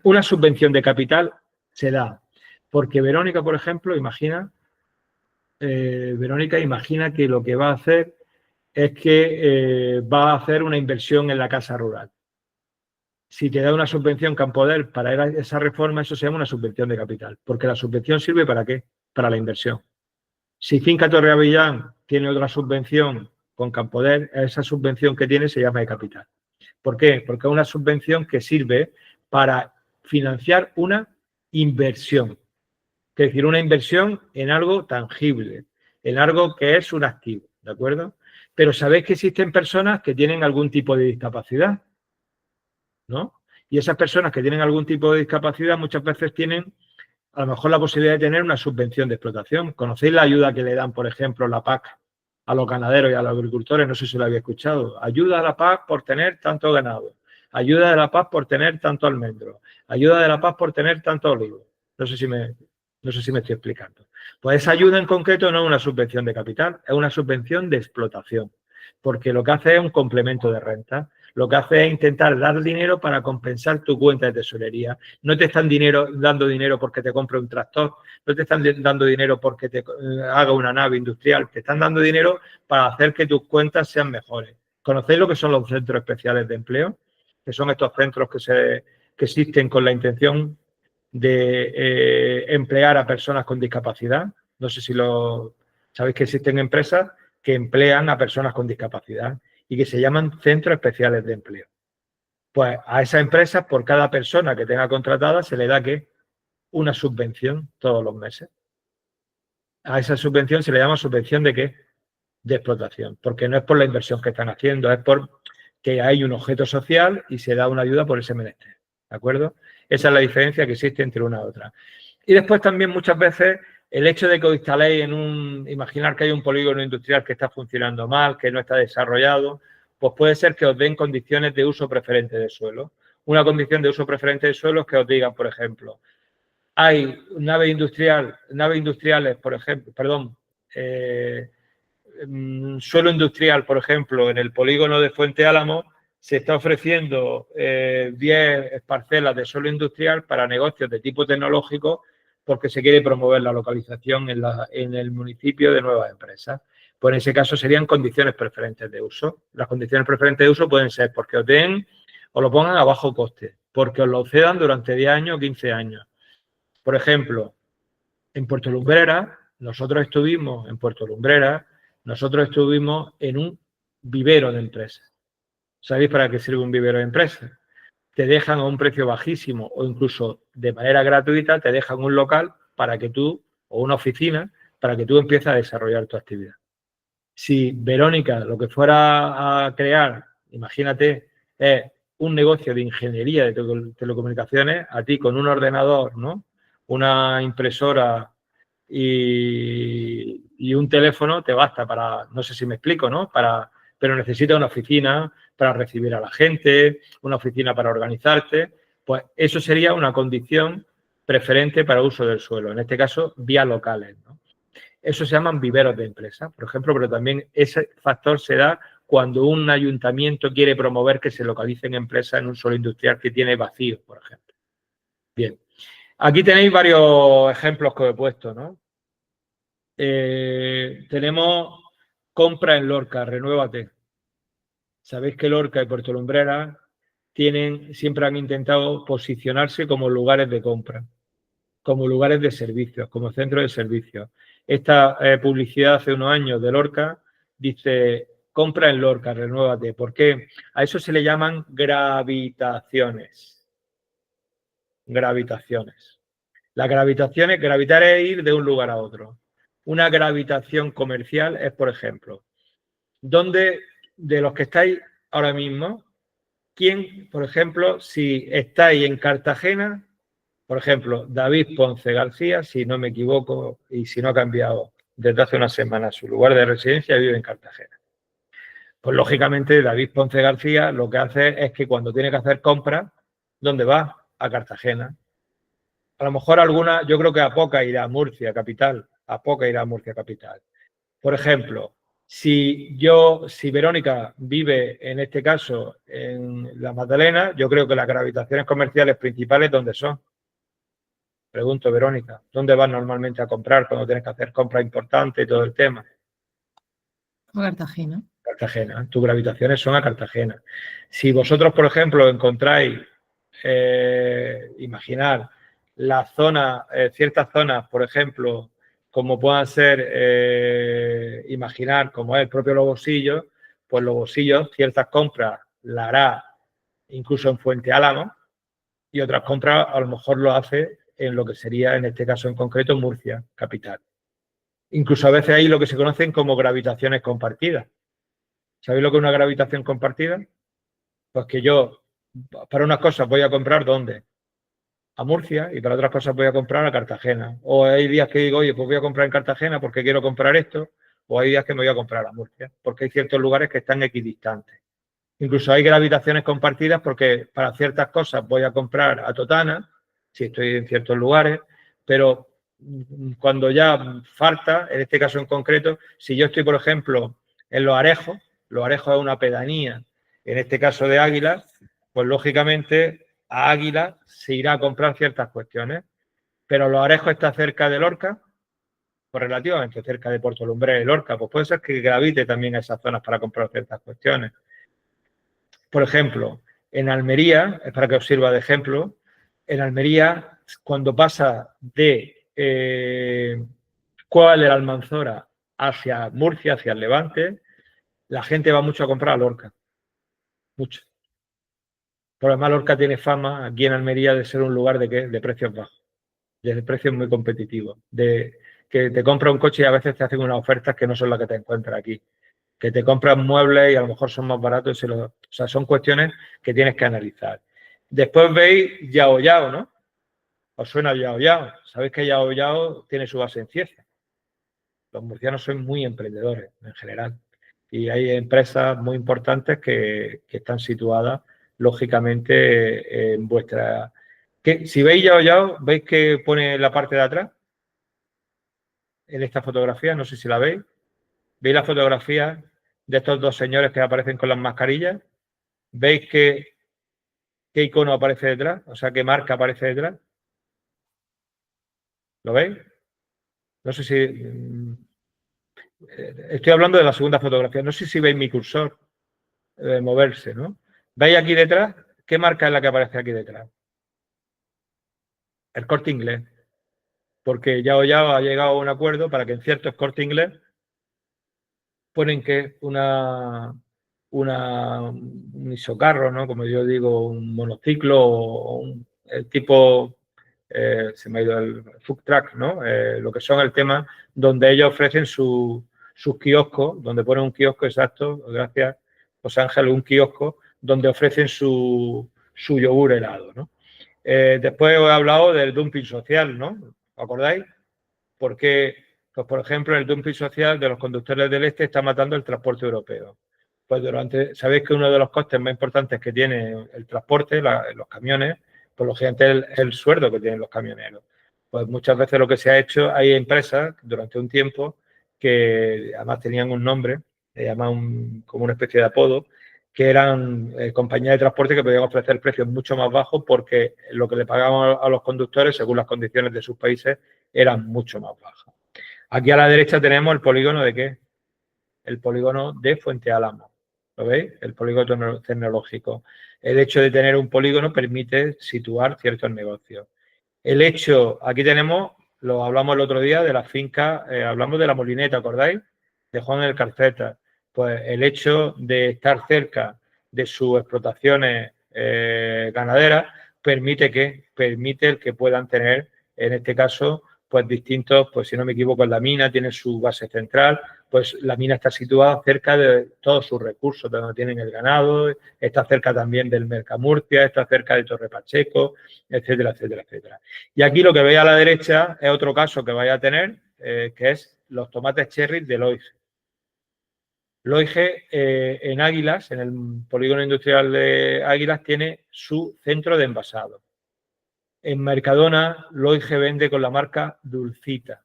Speaker 1: Una subvención de capital se da porque Verónica, por ejemplo, imagina que lo que va a hacer es que va a hacer una inversión en la casa rural. Si te da una subvención Campoder para esa reforma, eso se llama una subvención de capital, porque la subvención sirve ¿para qué? Para la inversión. Si Finca Torreavillán tiene otra subvención con Campoder, esa subvención que tiene se llama de capital. ¿Por qué? Porque es una subvención que sirve para financiar una inversión. Es decir, una inversión en algo tangible, en algo que es un activo, ¿de acuerdo? Pero sabéis que existen personas que tienen algún tipo de discapacidad, ¿no? Y esas personas que tienen algún tipo de discapacidad muchas veces tienen a lo mejor la posibilidad de tener una subvención de explotación. ¿Conocéis la ayuda que le dan, por ejemplo, la PAC a los ganaderos y a los agricultores? No sé si lo habéis escuchado. Ayuda a la PAC por tener tanto ganado. Ayuda de la PAC por tener tanto almendro. Ayuda de la PAC por tener tanto olivo. No sé si me estoy explicando. Pues esa ayuda en concreto no es una subvención de capital, es una subvención de explotación. Porque lo que hace es un complemento de renta. Lo que hace es intentar dar dinero para compensar tu cuenta de tesorería. No te están dando dinero porque te compre un tractor, no te están dando dinero porque te haga una nave industrial, te están dando dinero para hacer que tus cuentas sean mejores. ¿Conocéis lo que son los centros especiales de empleo? Que son estos centros que existen con la intención de emplear a personas con discapacidad. No sé si sabéis que existen empresas que emplean a personas con discapacidad y que se llaman centros especiales de empleo. Pues a esas empresas, por cada persona que tenga contratada, se le da ¿qué? Una subvención todos los meses. A esa subvención se le llama subvención ¿de qué? De explotación, porque no es por la inversión que están haciendo, es por que hay un objeto social y se da una ayuda por ese menester, ¿de acuerdo? Esa es la diferencia que existe entre una y otra. Y después también muchas veces el hecho de que os instaléis imaginar que hay un polígono industrial que está funcionando mal, que no está desarrollado, pues puede ser que os den condiciones de uso preferente de suelo. Una condición de uso preferente de suelo es que os digan, por ejemplo, hay naves industriales, por ejemplo, suelo industrial, por ejemplo, en el polígono de Fuente Álamo, se está ofreciendo 10 parcelas de suelo industrial para negocios de tipo tecnológico porque se quiere promover la localización en el municipio de nuevas empresas. Pues en ese caso serían condiciones preferentes de uso. Las condiciones preferentes de uso pueden ser porque os den o lo pongan a bajo coste, porque os lo cedan durante 10 años o 15 años. Por ejemplo, en Puerto Lumbrera, nosotros estuvimos en un vivero de empresas. ¿Sabéis para qué sirve un vivero de empresas? Te dejan a un precio bajísimo o incluso de manera gratuita, te dejan un local para que tú, o una oficina, para que tú empieces a desarrollar tu actividad. Si Verónica lo que fuera a crear, imagínate, es un negocio de ingeniería de telecomunicaciones, a ti con un ordenador, ¿no? Una impresora y un teléfono te basta para, no sé si me explico, ¿no? Para pero necesitas una oficina para recibir a la gente, una oficina para organizarte, pues eso sería una condición preferente para uso del suelo, en este caso, vías locales, ¿no? Eso se llaman viveros de empresa, por ejemplo, pero también ese factor se da cuando un ayuntamiento quiere promover que se localicen empresas en un suelo industrial que tiene vacío, por ejemplo. Bien, aquí tenéis varios ejemplos que os he puesto, ¿no? Tenemos compra en Lorca, Renuévate. Sabéis que Lorca y Puerto Lumbreras siempre han intentado posicionarse como lugares de compra, como lugares de servicios, como centros de servicios. Esta publicidad hace unos años de Lorca dice, compra en Lorca, Renuévate. ¿Por qué? A eso se le llaman gravitaciones. Gravitaciones. Las gravitaciones, gravitar es ir de un lugar a otro. Una gravitación comercial es, por ejemplo, ¿dónde de los que estáis ahora mismo, quién, por ejemplo, si estáis en Cartagena, por ejemplo, David Ponce García, si no me equivoco y si no ha cambiado desde hace una semana su lugar de residencia, vive en Cartagena. Pues lógicamente David Ponce García lo que hace es que cuando tiene que hacer compras, ¿dónde va? A Cartagena. A lo mejor alguna, yo creo que a poca irá a Murcia, capital. A poca irá a Murcia, capital. Por ejemplo, si Verónica vive, en este caso, en la Magdalena, yo creo que las gravitaciones comerciales principales, ¿dónde son? Pregunto, Verónica, ¿dónde vas normalmente a comprar cuando tienes que hacer compras importantes y todo el tema?
Speaker 2: A Cartagena.
Speaker 1: Cartagena. Tus gravitaciones son a Cartagena. Si vosotros, por ejemplo, encontráis, imaginar las zonas, ciertas zonas, por ejemplo, como puedan ser, imaginar como es el propio Lobosillo, pues Lobosillo ciertas compras la hará incluso en Fuente Álamo y otras compras a lo mejor lo hace en lo que sería, en este caso en concreto, Murcia, capital. Incluso a veces hay lo que se conocen como gravitaciones compartidas. ¿Sabéis lo que es una gravitación compartida? Pues que yo, para unas cosas voy a comprar, ¿dónde? A Murcia, y para otras cosas voy a comprar a Cartagena. O hay días que digo, oye, pues voy a comprar en Cartagena porque quiero comprar esto, o hay días que me voy a comprar a Murcia, porque hay ciertos lugares que están equidistantes. Incluso hay gravitaciones compartidas porque para ciertas cosas voy a comprar a Totana, si estoy en ciertos lugares, pero cuando ya falta, en este caso en concreto, si yo estoy, por ejemplo, en Los Arejos es una pedanía, en este caso de Águila, pues lógicamente a Águila se irá a comprar ciertas cuestiones, pero Los Arejos está cerca de Lorca, pues relativamente cerca de Puerto Lumbreras y Lorca, pues puede ser que gravite también a esas zonas para comprar ciertas cuestiones. Por ejemplo, en Almería, es para que os sirva de ejemplo, en Almería, cuando pasa de Cueva de la Almanzora hacia Murcia, hacia el Levante, la gente va mucho a comprar a Lorca. Mucho. Por además, Lorca tiene fama aquí en Almería de ser un lugar de precios bajos, de precios muy competitivos, de que te compras un coche y a veces te hacen unas ofertas que no son las que te encuentras aquí. Que te compras muebles y a lo mejor son más baratos. O sea, son cuestiones que tienes que analizar. Después veis Yao Yao, ¿no? ¿Os suena Yao Yao? Sabéis que Yao Yao tiene su base en Cieza. Los murcianos son muy emprendedores en general. Y hay empresas muy importantes que están situadas, lógicamente, en vuestra... Si veis Yao Yao, ¿veis que pone la parte de atrás? En esta fotografía, no sé si la veis. ¿Veis la fotografía de estos dos señores que aparecen con las mascarillas? ¿Veis qué icono aparece detrás? O sea, ¿qué marca aparece detrás? ¿Lo veis? No sé si... Estoy hablando de la segunda fotografía. No sé si veis mi cursor moverse, ¿no? ¿Veis aquí detrás? ¿Qué marca es la que aparece aquí detrás? El Corte Inglés. Porque ya ha llegado a un acuerdo para que en ciertos Corte Inglés ponen que un isocarro, ¿no? Como yo digo, un monociclo o el tipo, se me ha ido el food truck, ¿no? Lo que son el tema donde ellos ofrecen sus kioscos, donde ponen un kiosco exacto, gracias José Ángel, un kiosco donde ofrecen su yogur helado, ¿no? Después os he hablado del dumping social, ¿no? ¿Os acordáis? Porque, pues, por ejemplo, el dumping social de los conductores del este está matando el transporte europeo. pues sabéis que uno de los costes más importantes que tiene el transporte, los camiones, por lo general es el sueldo que tienen los camioneros. Pues muchas veces lo que se ha hecho, hay empresas durante un tiempo que además tenían un nombre, como una especie de apodo, que eran compañías de transporte que podían ofrecer precios mucho más bajos porque lo que le pagaban a los conductores, según las condiciones de sus países, eran mucho más bajas. Aquí a la derecha tenemos el polígono de ¿qué? El polígono de Fuente Álamo. ¿Lo veis? El polígono tecnológico. El hecho de tener un polígono permite situar ciertos negocios. El hecho, aquí tenemos, lo hablamos el otro día de la finca, hablamos de la Molineta, ¿acordáis? De Juan el Carceta. Pues el hecho de estar cerca de sus explotaciones ganaderas permite el que puedan tener, en este caso, pues distintos, pues si no me equivoco, en la mina tiene su base central, pues la mina está situada cerca de todos sus recursos, de donde tienen el ganado, está cerca también del Mercamurcia, está cerca de Torre Pacheco, etcétera, etcétera, etcétera. Y aquí lo que veis a la derecha es otro caso que vais a tener, que es los tomates cherry de Loige. Loige en Águilas, en el polígono industrial de Águilas, tiene su centro de envasado. En Mercadona, Loige vende con la marca Dulcita,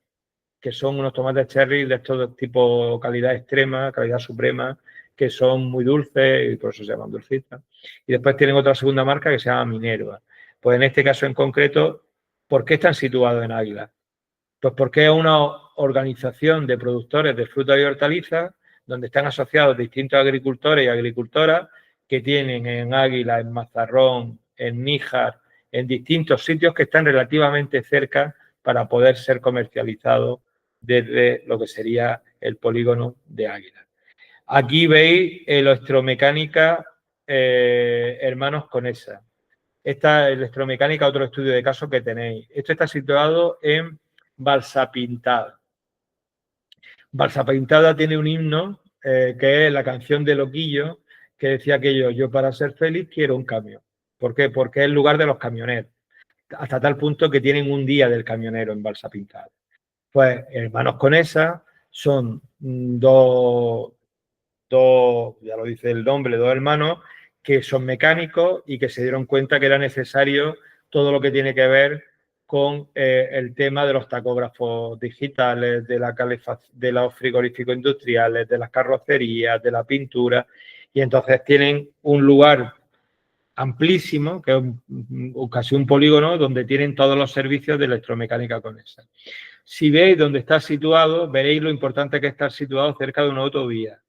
Speaker 1: que son unos tomates cherry de estos tipo calidad extrema, calidad suprema, que son muy dulces y por eso se llaman Dulcita. Y después tienen otra segunda marca que se llama Minerva. Pues en este caso en concreto, ¿por qué están situados en Águilas? Pues porque es una organización de productores de frutas y hortalizas donde están asociados distintos agricultores y agricultoras que tienen en Águila, en Mazarrón, en Níjar, en distintos sitios que están relativamente cerca para poder ser comercializados desde lo que sería el polígono de Águila. Aquí veis electromecánica Hermanos Conesa. Esta electromecánica, otro estudio de caso que tenéis. Esto está situado en Balsapintada. Balsapintada tiene un himno que es la canción de Loquillo, que decía que yo para ser feliz quiero un camión. ¿Por qué? Porque es el lugar de los camioneros. Hasta tal punto que tienen un día del camionero en Balsapintada. Pues Hermanos Conesa son dos, ya lo dice el nombre, dos hermanos que son mecánicos y que se dieron cuenta que era necesario todo lo que tiene que ver con el tema de los tacógrafos digitales, de los frigoríficos industriales, de las carrocerías, de la pintura, y entonces tienen un lugar amplísimo, que es casi un polígono, donde tienen todos los servicios de electromecánica Conesa. Si veis dónde está situado, veréis lo importante que es estar situado cerca de una autovía.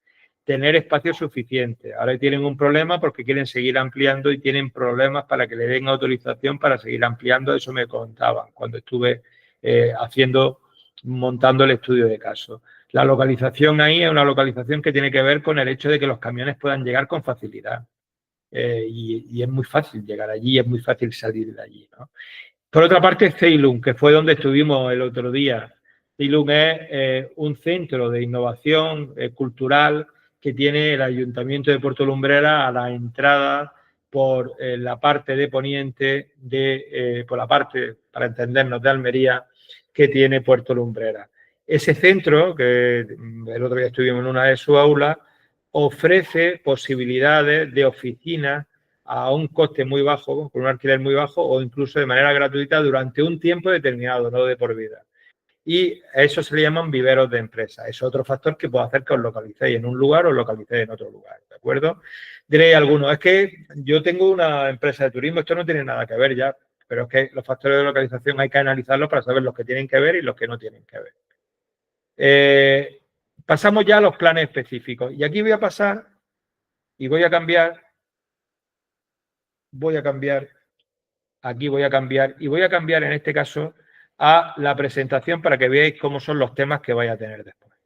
Speaker 1: Tener espacio suficiente. Ahora tienen un problema porque quieren seguir ampliando y tienen problemas para que le den autorización para seguir ampliando. Eso me contaban cuando estuve montando el estudio de caso. La localización ahí es una localización que tiene que ver con el hecho de que los camiones puedan llegar con facilidad. Y es muy fácil llegar allí, es muy fácil salir de allí, ¿no? Por otra parte, Ceilun, que fue donde estuvimos el otro día. Ceilun es un centro de innovación cultural que tiene el Ayuntamiento de Puerto Lumbrera a la entrada por la parte de poniente, por la parte, para entendernos, de Almería, que tiene Puerto Lumbrera. Ese centro, que el otro día estuvimos en una de sus aulas, ofrece posibilidades de oficinas a un coste muy bajo, con un alquiler muy bajo o incluso de manera gratuita durante un tiempo determinado, no de por vida. Y a eso se le llaman viveros de empresas. Es otro factor que puede hacer que os localicéis en un lugar o os localicéis en otro lugar, ¿de acuerdo? Diréis algunos, es que yo tengo una empresa de turismo, esto no tiene nada que ver ya, pero es que los factores de localización hay que analizarlos para saber los que tienen que ver y los que no tienen que ver. Pasamos ya a los planes específicos. Y aquí voy a pasar y voy a cambiar, aquí voy a cambiar y voy a cambiar en este caso a la presentación para que veáis cómo son los temas que vais a tener después.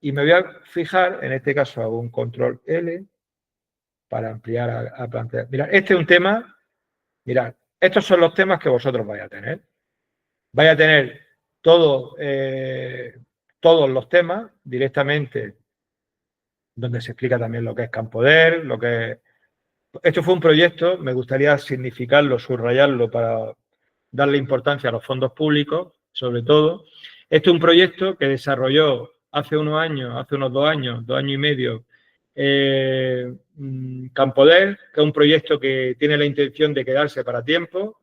Speaker 1: Y me voy a fijar, en este caso hago un control L para ampliar a plantear. Mirad, este es un tema, mirad, estos son los temas que vosotros vais a tener. Vais a tener todos los temas directamente, donde se explica también lo que es Campoder, lo que es... Esto fue un proyecto, me gustaría significarlo, subrayarlo para darle importancia a los fondos públicos, sobre todo. Esto es un proyecto que desarrolló hace unos 2 años y medio, Campoder, que es un proyecto que tiene la intención de quedarse para tiempo,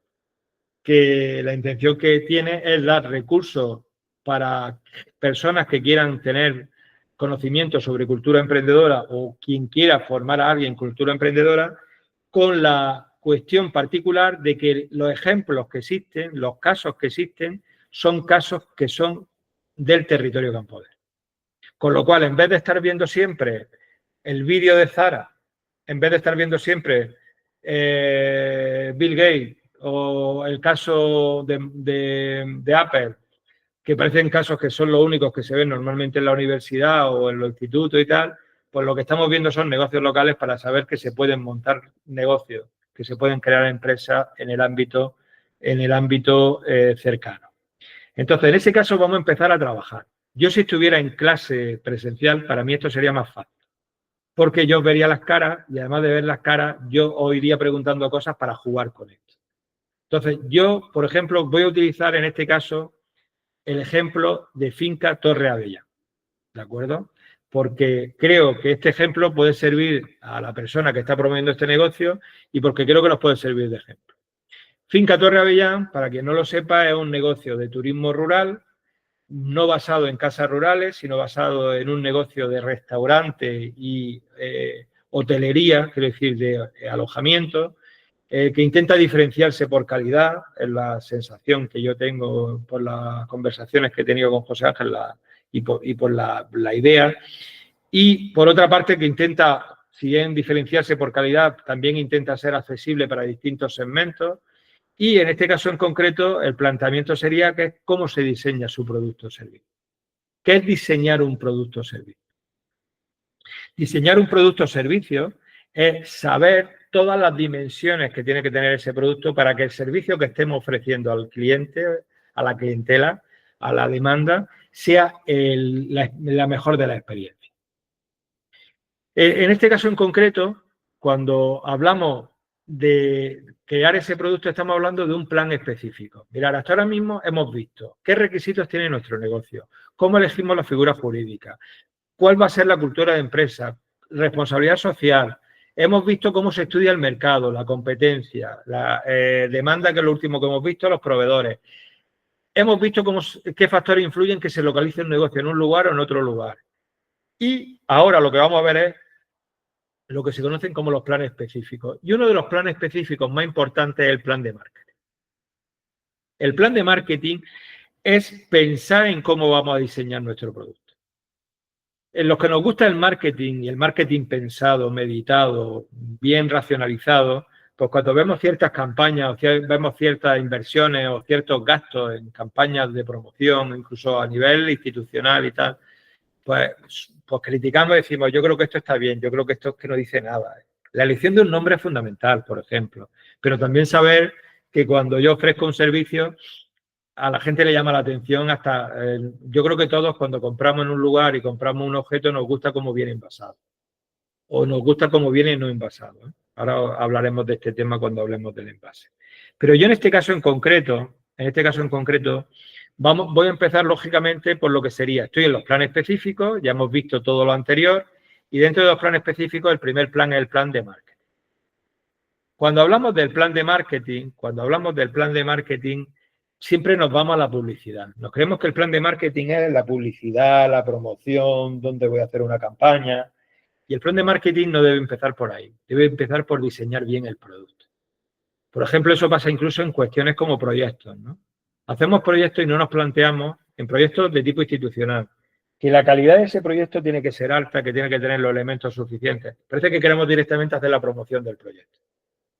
Speaker 1: que la intención que tiene es dar recursos para personas que quieran tener conocimiento sobre cultura emprendedora o quien quiera formar a alguien en cultura emprendedora, con la cuestión particular de que los ejemplos que existen, los casos que existen, son casos que son del territorio Campoder. Con lo cual, en vez de estar viendo siempre el vídeo de Zara, en vez de estar viendo siempre Bill Gates o el caso de Apple, que parecen casos que son los únicos que se ven normalmente en la universidad o en los institutos y tal, pues lo que estamos viendo son negocios locales para saber que se pueden montar negocios, que se pueden crear empresas en el ámbito cercano. Entonces, en ese caso vamos a empezar a trabajar. Yo si estuviera en clase presencial, para mí esto sería más fácil, porque yo vería las caras y además de ver las caras, yo os iría preguntando cosas para jugar con esto. Entonces, yo, por ejemplo, voy a utilizar en este caso el ejemplo de Finca Torre Avellán, ¿de acuerdo? Porque creo que este ejemplo puede servir a la persona que está promoviendo este negocio y porque creo que nos puede servir de ejemplo. Finca Torre Avellán, para quien no lo sepa, es un negocio de turismo rural, no basado en casas rurales, sino basado en un negocio de restaurante y hotelería, quiero decir, de alojamiento, que intenta diferenciarse por calidad, es la sensación que yo tengo por las conversaciones que he tenido con José Ángel y por la idea. Y por otra parte que intenta, si bien diferenciarse por calidad, también intenta ser accesible para distintos segmentos. Y en este caso en concreto, el planteamiento sería que es cómo se diseña su producto o servicio. ¿Qué es diseñar un producto o servicio? Diseñar un producto o servicio es saber todas las dimensiones que tiene que tener ese producto para que el servicio que estemos ofreciendo al cliente, a la clientela, a la demanda, sea la mejor de la experiencia. En este caso en concreto, cuando hablamos de crear ese producto, estamos hablando de un plan específico. Mirad, hasta ahora mismo hemos visto qué requisitos tiene nuestro negocio, cómo elegimos la figura jurídica, cuál va a ser la cultura de empresa, responsabilidad social. Hemos visto cómo se estudia el mercado, la competencia, la demanda, que es lo último que hemos visto, los proveedores. Hemos visto qué factores influyen que se localice un negocio en un lugar o en otro lugar. Y ahora lo que vamos a ver es lo que se conocen como los planes específicos. Y uno de los planes específicos más importantes es el plan de marketing. El plan de marketing es pensar en cómo vamos a diseñar nuestro producto. En los que nos gusta el marketing y el marketing pensado, meditado, bien racionalizado, pues cuando vemos ciertas campañas o vemos ciertas inversiones o ciertos gastos en campañas de promoción, incluso a nivel institucional y tal, pues criticamos y decimos, yo creo que esto está bien, yo creo que esto es que no dice nada. La elección de un nombre es fundamental, por ejemplo, pero también saber que cuando yo ofrezco un servicio, a la gente le llama la atención yo creo que todos cuando compramos en un lugar y compramos un objeto nos gusta cómo viene envasado o nos gusta cómo viene no envasado. Ahora hablaremos de este tema cuando hablemos del envase. Pero yo en este caso en concreto, voy a empezar lógicamente por lo que sería, estoy en los planes específicos, ya hemos visto todo lo anterior y dentro de los planes específicos el primer plan es el plan de marketing. Cuando hablamos del plan de marketing, siempre nos vamos a la publicidad. Nos creemos que el plan de marketing es la publicidad, la promoción, dónde voy a hacer una campaña. Y el plan de marketing no debe empezar por ahí. Debe empezar por diseñar bien el producto. Por ejemplo, eso pasa incluso en cuestiones como proyectos, ¿no? Hacemos proyectos y no nos planteamos, en proyectos de tipo institucional, que la calidad de ese proyecto tiene que ser alta, que tiene que tener los elementos suficientes. Parece que queremos directamente hacer la promoción del proyecto.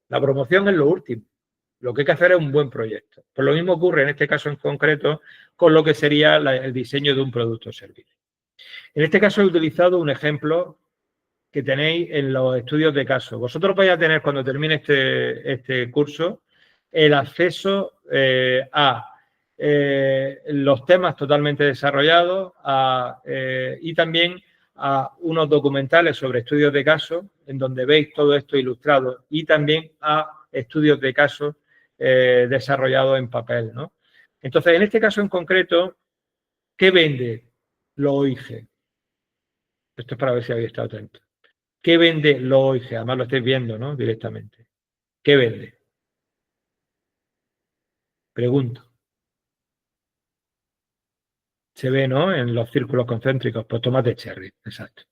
Speaker 1: La promoción es lo último. Lo que hay que hacer es un buen proyecto. Pues lo mismo ocurre en este caso en concreto con lo que sería el diseño de un producto o servicio. En este caso he utilizado un ejemplo que tenéis en los estudios de caso. Vosotros vais a tener cuando termine este curso el acceso a los temas totalmente desarrollados y también a unos documentales sobre estudios de caso en donde veis todo esto ilustrado y también a estudios de caso desarrollados en papel, ¿no? Entonces, en este caso en concreto, ¿qué vende los OIG? Esto es para ver si habéis estado atentos. ¿Qué vende Loige? Además lo estáis viendo, ¿no? Directamente. ¿Qué vende? Pregunto. Se ve, ¿no? En los círculos concéntricos, pues tomate cherry, exacto.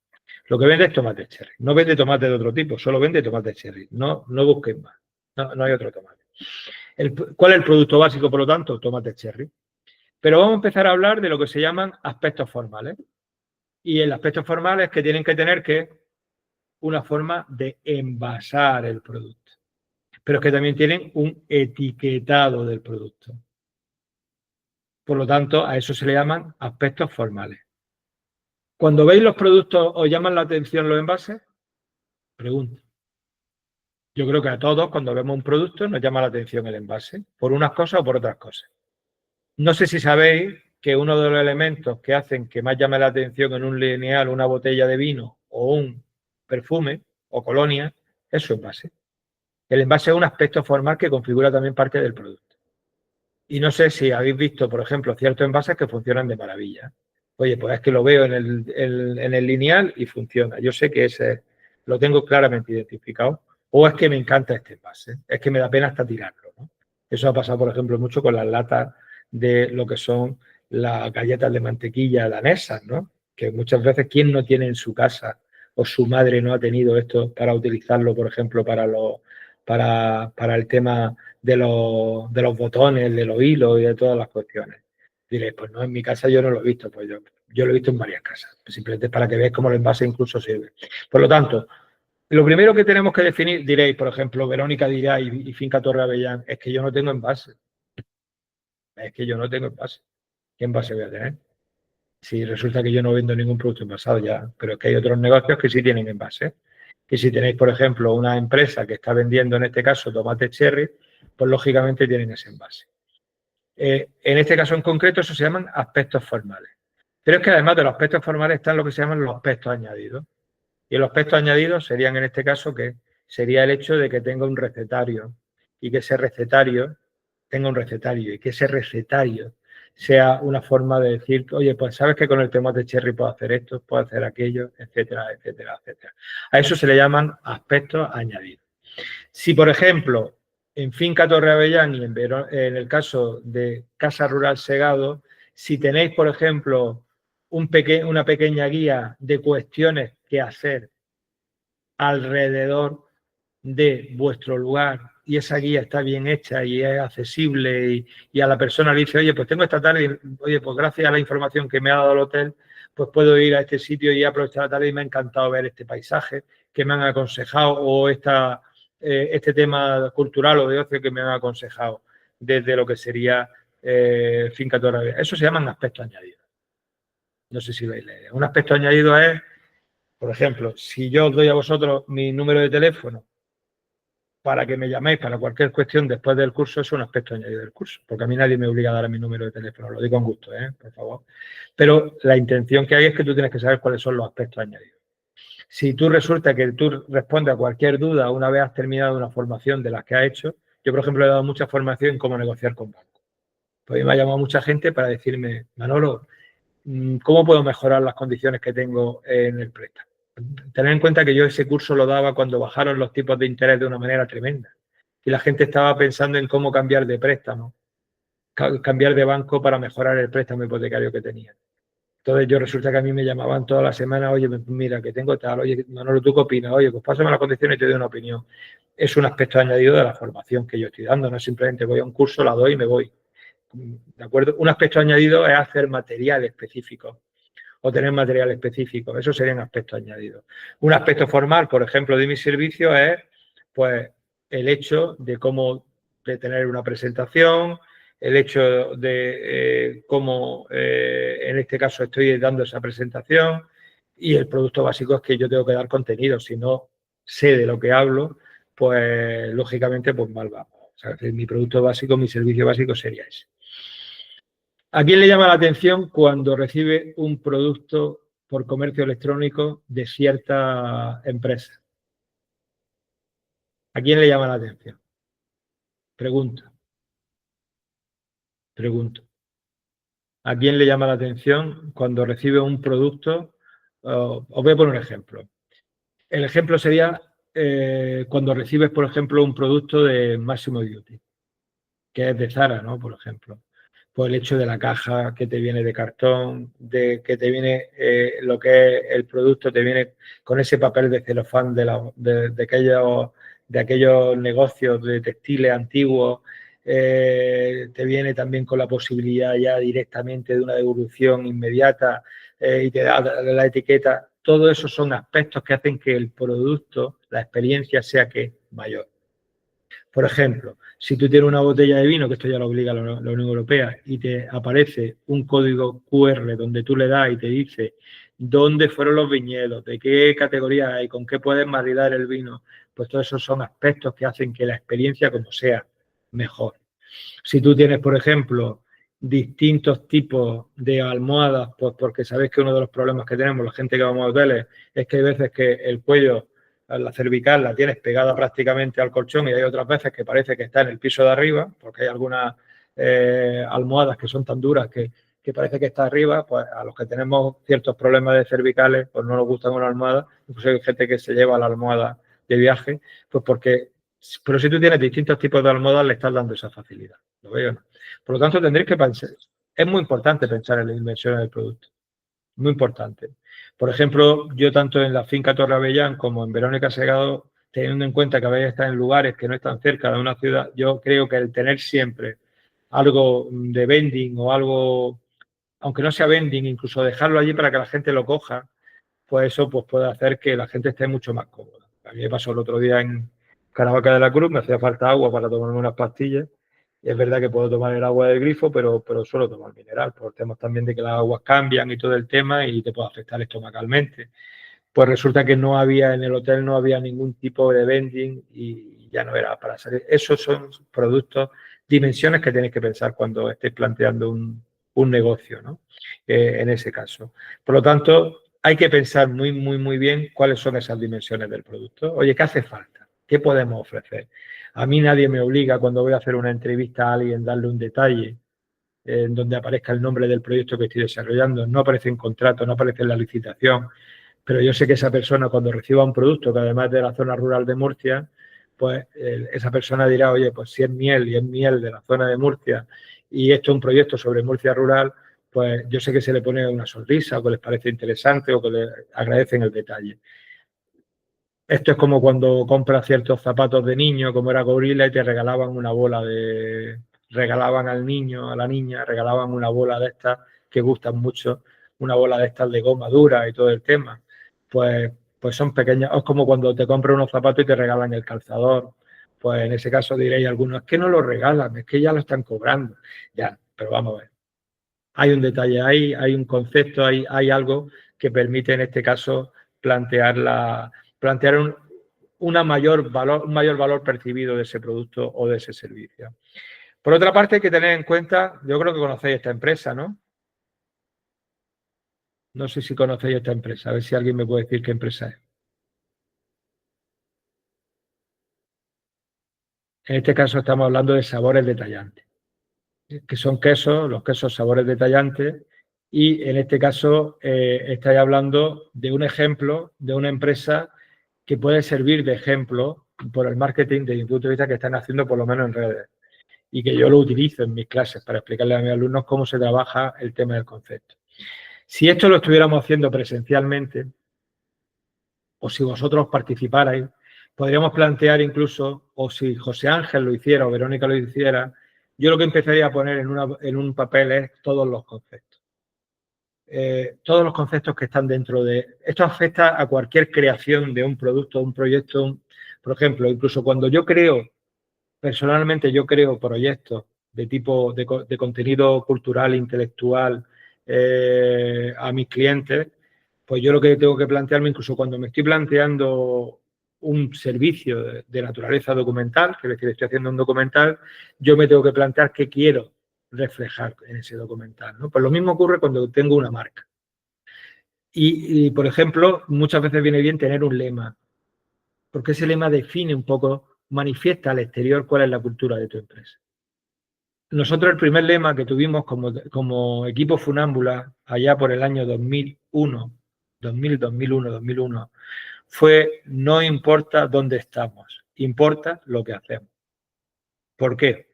Speaker 1: Lo que vende es tomate cherry. No vende tomate de otro tipo, solo vende tomate cherry. No busquen más. No hay otro tomate. ¿Cuál es el producto básico, por lo tanto? Tomate cherry. Pero vamos a empezar a hablar de lo que se llaman aspectos formales. Y el aspecto formal es que tienen que tener una forma de envasar el producto. Pero es que también tienen un etiquetado del producto. Por lo tanto, a eso se le llaman aspectos formales. Cuando veis los productos, ¿os llaman la atención los envases? Pregunto. Yo creo que a todos, cuando vemos un producto, nos llama la atención el envase, por unas cosas o por otras cosas. No sé si sabéis que uno de los elementos que hacen que más llame la atención en un lineal, una botella de vino o un perfume o colonia, es su envase. El envase es un aspecto formal que configura también parte del producto. Y no sé si habéis visto, por ejemplo, ciertos envases que funcionan de maravilla. Oye, pues es que lo veo en el lineal y funciona. Yo sé que ese lo tengo claramente identificado. O es que me encanta este envase. Es que me da pena hasta tirarlo, ¿no? Eso ha pasado, por ejemplo, mucho con las latas de lo que son las galletas de mantequilla danesas, ¿no? Que muchas veces, ¿quién no tiene en su casa o su madre no ha tenido esto para utilizarlo, por ejemplo, para el tema de los botones, de los hilos y de todas las cuestiones? Diréis, pues no, en mi casa yo no lo he visto, pues yo lo he visto en varias casas, simplemente para que veáis cómo el envase incluso sirve. Por lo tanto, lo primero que tenemos que definir, diréis, por ejemplo, Verónica dirá y Finca Torre Avellán, es que yo no tengo envase. Es que yo no tengo envase. ¿Qué envase voy a tener? Si resulta que yo no vendo ningún producto envasado ya, pero es que hay otros negocios que sí tienen envase. Y si tenéis, por ejemplo, una empresa que está vendiendo, en este caso, tomate cherry, pues lógicamente tienen ese envase. En este caso en concreto, eso se llaman aspectos formales. Pero es que además de los aspectos formales están lo que se llaman los aspectos añadidos. Y los aspectos añadidos serían en este caso que sería el hecho de que tenga un recetario y que ese recetario tenga un recetario y que ese recetario sea una forma de decir, oye, pues sabes que con el tomate cherry puedo hacer esto, puedo hacer aquello, etcétera, etcétera, etcétera. A eso se le llaman aspectos añadidos. Si, por ejemplo, en Finca Torre Avellán y en el caso de Casa Rural Segado, si tenéis, por ejemplo, una pequeña guía de cuestiones que hacer alrededor de vuestro lugar y esa guía está bien hecha y es accesible y a la persona le dice, oye, pues tengo esta tarde, oye, pues gracias a la información que me ha dado el hotel, pues puedo ir a este sitio y aprovechar la tarde y me ha encantado ver este paisaje que me han aconsejado o este tema cultural o de ocio que me han aconsejado desde lo que sería Finca Torre. Eso se llaman aspectos añadidos. No sé si veis la idea. Un aspecto añadido es, por ejemplo, si yo os doy a vosotros mi número de teléfono para que me llaméis para cualquier cuestión después del curso, es un aspecto añadido del curso, porque a mí nadie me obliga a dar mi número de teléfono, lo digo con gusto, por favor. Pero la intención que hay es que tú tienes que saber cuáles son los aspectos añadidos. Si tú resulta que tú respondes a cualquier duda una vez has terminado una formación de las que has hecho, yo, por ejemplo, he dado mucha formación en cómo negociar con bancos. Pues me ha llamado mucha gente para decirme, Manolo, ¿cómo puedo mejorar las condiciones que tengo en el préstamo? Tener en cuenta que yo ese curso lo daba cuando bajaron los tipos de interés de una manera tremenda y la gente estaba pensando en cómo cambiar de préstamo, cambiar de banco para mejorar el préstamo hipotecario que tenía. Entonces yo resulta que a mí me llamaban toda la semana, oye, mira, que tengo tal, oye, Manolo, ¿tú qué opinas? Oye, pues pásame las condiciones y te doy una opinión. Es un aspecto añadido de la formación que yo estoy dando, no simplemente voy a un curso, la doy y me voy. ¿De acuerdo? Un aspecto añadido es hacer material específico o tener material específico. Eso serían aspectos añadidos. Un aspecto formal, por ejemplo, de mi servicio es pues el hecho de tener una presentación, el hecho de cómo en este caso estoy dando esa presentación y el producto básico es que yo tengo que dar contenido. Si no sé de lo que hablo, pues lógicamente pues mal vamos. O sea, mi producto básico, mi servicio básico sería ese. ¿A quién le llama la atención cuando recibe un producto por comercio electrónico de cierta empresa? ¿A quién le llama la atención? Pregunto. ¿A quién le llama la atención cuando recibe un producto? Os voy a poner un ejemplo. El ejemplo sería cuando recibes, por ejemplo, un producto de Massimo Dutti, que es de Zara, ¿no? Por ejemplo. Pues el hecho de la caja que te viene de cartón, de que te viene lo que es el producto, te viene con ese papel de celofán de aquellos negocios de textiles antiguos, te viene también con la posibilidad ya directamente de una devolución inmediata y te da la etiqueta. Todo eso son aspectos que hacen que el producto, la experiencia sea que mayor. Por ejemplo, si tú tienes una botella de vino, que esto ya lo obliga la Unión Europea, y te aparece un código QR donde tú le das y te dice dónde fueron los viñedos, de qué categoría hay, con qué puedes maridar el vino, pues todos esos son aspectos que hacen que la experiencia como sea mejor. Si tú tienes, por ejemplo, distintos tipos de almohadas, pues porque sabéis que uno de los problemas que tenemos la gente que vamos a hoteles es que hay veces que el cuello, la cervical, la tienes pegada prácticamente al colchón y hay otras veces que parece que está en el piso de arriba, porque hay algunas almohadas que son tan duras que parece que está arriba, pues a los que tenemos ciertos problemas de cervicales, pues no nos gusta una almohada, incluso hay gente que se lleva la almohada de viaje, pues porque, pero si tú tienes distintos tipos de almohadas le estás dando esa facilidad, ¿lo veo? Por lo tanto tendréis que pensar, es muy importante pensar en las dimensiones del producto, muy importante. Por ejemplo, yo tanto en la finca Torre Avellán como en Verónica Segado, teniendo en cuenta que vais a estar en lugares que no están cerca de una ciudad, yo creo que el tener siempre algo de vending o algo, aunque no sea vending, incluso dejarlo allí para que la gente lo coja, pues eso pues puede hacer que la gente esté mucho más cómoda. A mí me pasó el otro día en Caravaca de la Cruz, me hacía falta agua para tomarme unas pastillas. Y es verdad que puedo tomar el agua del grifo, pero suelo tomar mineral, por temas también de que las aguas cambian y todo el tema y te puede afectar estomacalmente. Pues resulta que no había en el hotel, no había ningún tipo de vending y ya no era para salir. Esos son productos, dimensiones que tenéis que pensar cuando estéis planteando un negocio, ¿no? En ese caso. Por lo tanto, hay que pensar muy, muy, muy bien cuáles son esas dimensiones del producto. Oye, ¿qué hace falta? ¿Qué podemos ofrecer? A mí nadie me obliga cuando voy a hacer una entrevista a alguien darle un detalle en donde aparezca el nombre del proyecto que estoy desarrollando. No aparece en contrato, no aparece en la licitación, pero yo sé que esa persona cuando reciba un producto que además de la zona rural de Murcia, pues esa persona dirá, oye, pues si es miel y es miel de la zona de Murcia y esto es un proyecto sobre Murcia rural, pues yo sé que se le pone una sonrisa o que les parece interesante o que les agradecen el detalle. Esto es como cuando compras ciertos zapatos de niño, como era Gorila, y te regalaban una bola de... Regalaban al niño, a la niña, regalaban una bola de estas que gustan mucho, una bola de estas de goma dura y todo el tema. Pues son pequeñas. Es como cuando te compras unos zapatos y te regalan el calzador. Pues en ese caso diréis algunos, es que no lo regalan, es que ya lo están cobrando. Ya, pero vamos a ver. Hay un detalle ahí, hay un concepto, hay algo que permite en este caso plantear un mayor valor percibido de ese producto o de ese servicio. Por otra parte, hay que tener en cuenta, yo creo que conocéis esta empresa, ¿no? No sé si conocéis esta empresa, a ver si alguien me puede decir qué empresa es. En este caso estamos hablando de Sabores Detallantes, que son quesos, los quesos Sabores Detallantes, y en este caso estáis hablando de un ejemplo de una empresa que puede servir de ejemplo por el marketing desde mi punto de vista que están haciendo por lo menos en redes y que yo lo utilizo en mis clases para explicarle a mis alumnos cómo se trabaja el tema del concepto. Si esto lo estuviéramos haciendo presencialmente o si vosotros participarais, podríamos plantear incluso, o si José Ángel lo hiciera o Verónica lo hiciera, yo lo que empezaría a poner en un papel es todos los conceptos. Todos los conceptos que están dentro de... Esto afecta a cualquier creación de un producto, un proyecto. Por ejemplo, incluso cuando yo creo, personalmente yo creo proyectos de tipo de contenido cultural, intelectual a mis clientes, pues yo lo que tengo que plantearme, incluso cuando me estoy planteando un servicio de naturaleza documental, que es decir, estoy haciendo un documental, yo me tengo que plantear qué quiero reflejar en ese documental, ¿no? Pues lo mismo ocurre cuando tengo una marca. Por ejemplo, muchas veces viene bien tener un lema, porque ese lema define un poco, manifiesta al exterior cuál es la cultura de tu empresa. Nosotros el primer lema que tuvimos como equipo Funámbula allá por el año 2001, fue: no importa dónde estamos, importa lo que hacemos. ¿Por qué?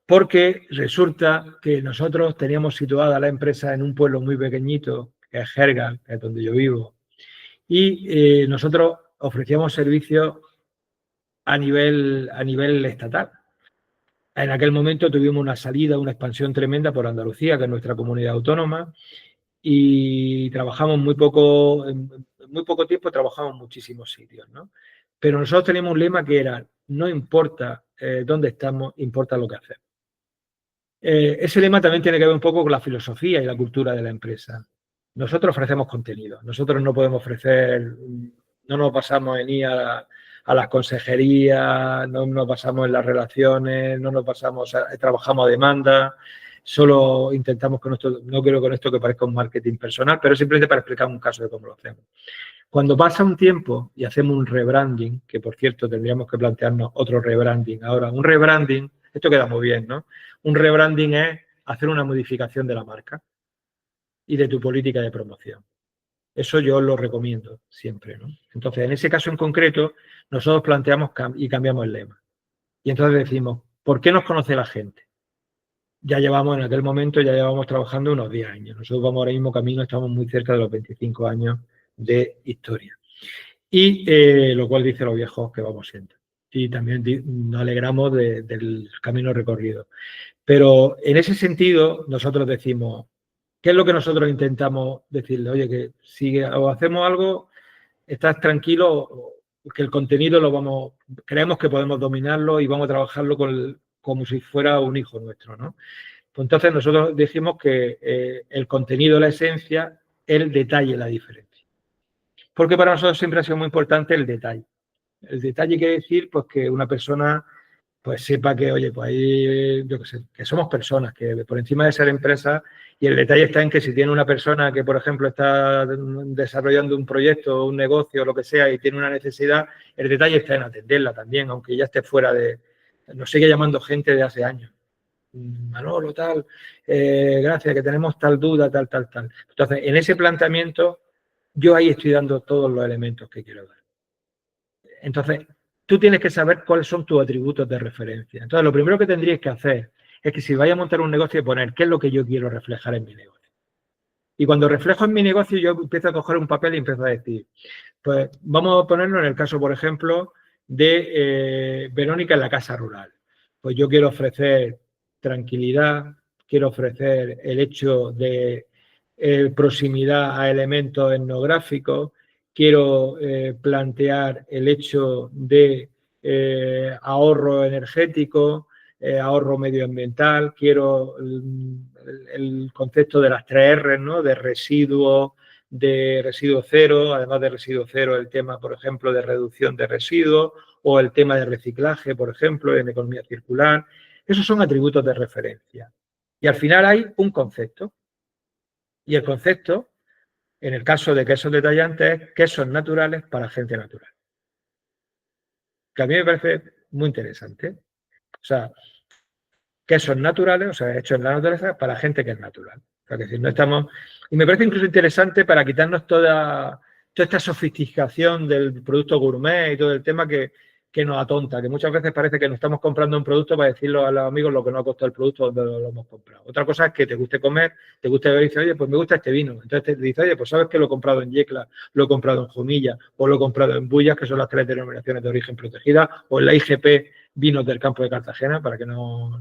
Speaker 1: Porque resulta que nosotros teníamos situada la empresa en un pueblo muy pequeñito, que es Jergal, que es donde yo vivo, y nosotros ofrecíamos servicios a nivel estatal. En aquel momento tuvimos una salida, una expansión tremenda por Andalucía, que es nuestra comunidad autónoma, y trabajamos muy poco, en muy poco tiempo trabajamos en muchísimos sitios, ¿no? Pero nosotros teníamos un lema que era: no importa dónde estamos, importa lo que hacemos. Ese lema también tiene que ver un poco con la filosofía y la cultura de la empresa. Nosotros ofrecemos contenido, nosotros no podemos ofrecer, no nos basamos en ir a las consejerías, no nos basamos en las relaciones, no nos basamos, trabajamos a demanda, solo intentamos con esto, no quiero con esto que parezca un marketing personal, pero simplemente para explicar un caso de cómo lo hacemos. Cuando pasa un tiempo y hacemos un rebranding, que por cierto tendríamos que plantearnos otro rebranding ahora, un rebranding, esto queda muy bien, ¿no? Un rebranding es hacer una modificación de la marca y de tu política de promoción. Eso yo lo recomiendo siempre, ¿no? Entonces, en ese caso en concreto, nosotros planteamos y cambiamos el lema. Y entonces decimos: ¿por qué nos conoce la gente? Ya llevamos, en aquel momento, ya llevamos trabajando unos 10 años. Nosotros vamos ahora mismo camino, estamos muy cerca de los 25 años de historia. Y lo cual dice los viejos que vamos siendo. Y también nos alegramos del camino recorrido. Pero en ese sentido, nosotros decimos: ¿qué es lo que nosotros intentamos decirle? Oye, que si hacemos algo, estás tranquilo, que el contenido creemos que podemos dominarlo y vamos a trabajarlo como si fuera un hijo nuestro, ¿no? Pues entonces nosotros dijimos que el contenido, la esencia, el detalle, la diferencia. Porque para nosotros siempre ha sido muy importante el detalle. El detalle quiere decir, pues, que una persona pues sepa que, oye, pues ahí, yo qué sé, que somos personas, que por encima de ser empresas, y el detalle está en que si tiene una persona que, por ejemplo, está desarrollando un proyecto, un negocio, lo que sea, y tiene una necesidad, el detalle está en atenderla también, aunque ya esté fuera nos sigue llamando gente de hace años. Manolo, tal, gracias, que tenemos tal duda, tal. Entonces, en ese planteamiento, yo ahí estoy dando todos los elementos que quiero dar. Entonces, tú tienes que saber cuáles son tus atributos de referencia. Entonces, lo primero que tendrías que hacer es que si vais a montar un negocio, poner qué es lo que yo quiero reflejar en mi negocio. Y cuando reflejo en mi negocio, yo empiezo a coger un papel y empiezo a decir, pues vamos a ponerlo en el caso, por ejemplo, de Verónica en la casa rural. Pues yo quiero ofrecer tranquilidad, quiero ofrecer el hecho de proximidad a elementos etnográficos, quiero plantear el hecho de ahorro energético, ahorro medioambiental, quiero el concepto de las 3 R, ¿no? De residuos cero, además de residuo cero, el tema, por ejemplo, de reducción de residuos o el tema de reciclaje, por ejemplo, en economía circular. Esos son atributos de referencia. Y al final hay un concepto. Y el concepto, en el caso de quesos detallantes, es quesos naturales para gente natural. Que a mí me parece muy interesante. O sea, quesos naturales, o sea, hechos en la naturaleza para gente que es natural. O sea, que si no estamos... Y me parece incluso interesante para quitarnos toda esta sofisticación del producto gourmet y todo el tema que nos atonta, que muchas veces parece que nos estamos comprando un producto para decirlo a los amigos lo que nos ha costado el producto donde lo hemos comprado. Otra cosa es que te guste comer, te guste beber y dices, oye, pues me gusta este vino. Entonces te dices, oye, pues sabes que lo he comprado en Yecla, lo he comprado en Jumilla o lo he comprado en Bullas, que son las 3 denominaciones de origen protegida, o en la IGP Vinos del Campo de Cartagena, para que no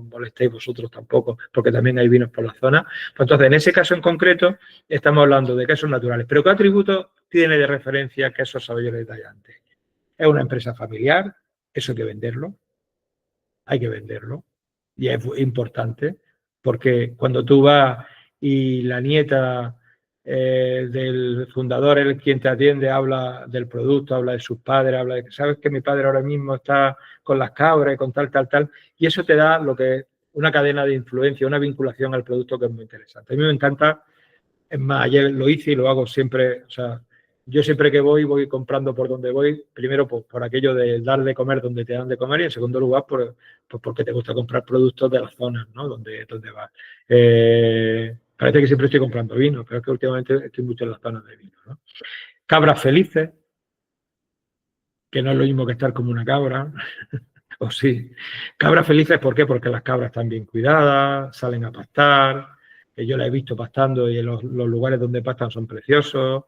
Speaker 1: molestéis vosotros tampoco, porque también hay vinos por la zona. Pues entonces, en ese caso en concreto, estamos hablando de quesos naturales. ¿Pero qué atributos tiene de referencia Quesos Sabollero Detallantes? Es una empresa familiar, eso hay que venderlo, y es importante, porque cuando tú vas y la nieta del fundador, el quien te atiende, habla del producto, habla de sus padres, habla de que sabes que mi padre ahora mismo está con las cabras y con tal, y eso te da lo que es una cadena de influencia, una vinculación al producto que es muy interesante. A mí me encanta, es más, ayer lo hice y lo hago siempre, o sea, yo siempre que voy comprando por donde voy, primero por aquello de dar de comer donde te dan de comer y en segundo lugar porque te gusta comprar productos de las zonas, ¿no? Donde vas. Parece que siempre estoy comprando vino, pero es que últimamente estoy mucho en las zonas de vino, ¿no? Cabras felices, que no es lo mismo que estar como una cabra, o sí. Cabras felices, ¿por qué? Porque las cabras están bien cuidadas, salen a pastar, que yo las he visto pastando y los lugares donde pastan son preciosos,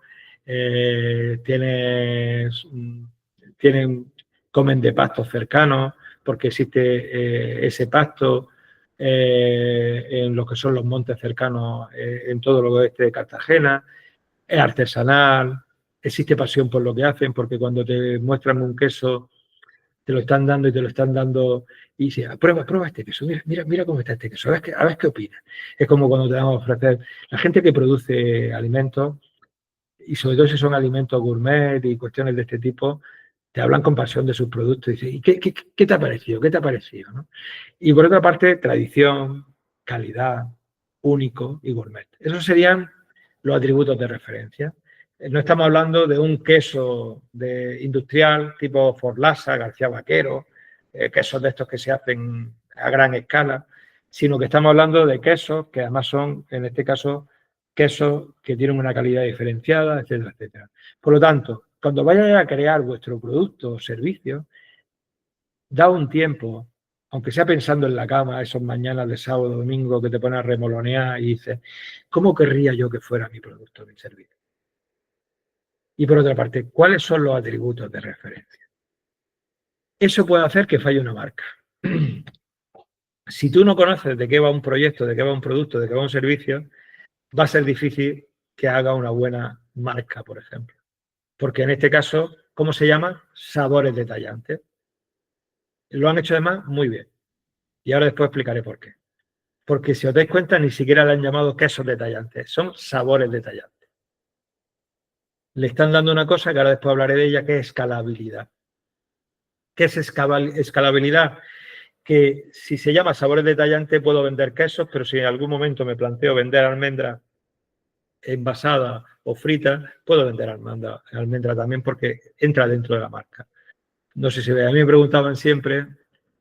Speaker 1: comen de pastos cercanos, porque existe ese pasto en lo que son los montes cercanos en todo lo oeste de Cartagena, es artesanal, existe pasión por lo que hacen, porque cuando te muestran un queso te lo están dando y te lo están dando y dices, prueba este queso, mira cómo está este queso, a ver qué opinas. Es como cuando te vamos a ofrecer, la gente que produce alimentos, y sobre todo si son alimentos gourmet y cuestiones de este tipo, te hablan con pasión de sus productos y dicen, ¿y qué te ha parecido? ¿Qué te ha parecido? ¿No? Y por otra parte, tradición, calidad, único y gourmet. Esos serían los atributos de referencia. No estamos hablando de un queso industrial tipo Forlasa, García Vaquero, quesos de estos que se hacen a gran escala, sino que estamos hablando de quesos que además son, en este caso, quesos que tienen una calidad diferenciada, etcétera, etcétera. Por lo tanto, cuando vayáis a crear vuestro producto o servicio, da un tiempo, aunque sea pensando en la cama, esos mañanas de sábado, domingo, que te pones a remolonear y dices, ¿cómo querría yo que fuera mi producto o mi servicio? Y por otra parte, ¿cuáles son los atributos de referencia? Eso puede hacer que falle una marca. Si tú no conoces de qué va un proyecto, de qué va un producto, de qué va un servicio, va a ser difícil que haga una buena marca, por ejemplo. Porque en este caso, ¿cómo se llama? Sabores detallantes. Lo han hecho además muy bien. Y ahora después explicaré por qué. Porque si os dais cuenta, ni siquiera le han llamado quesos detallantes, son sabores detallantes. Le están dando una cosa que ahora después hablaré de ella, que es escalabilidad. ¿Qué es escalabilidad? Que si se llama sabores detallantes puedo vender quesos, pero si en algún momento me planteo vender almendra envasada o frita, puedo vender almendra también porque entra dentro de la marca. No sé si a mí me preguntaban siempre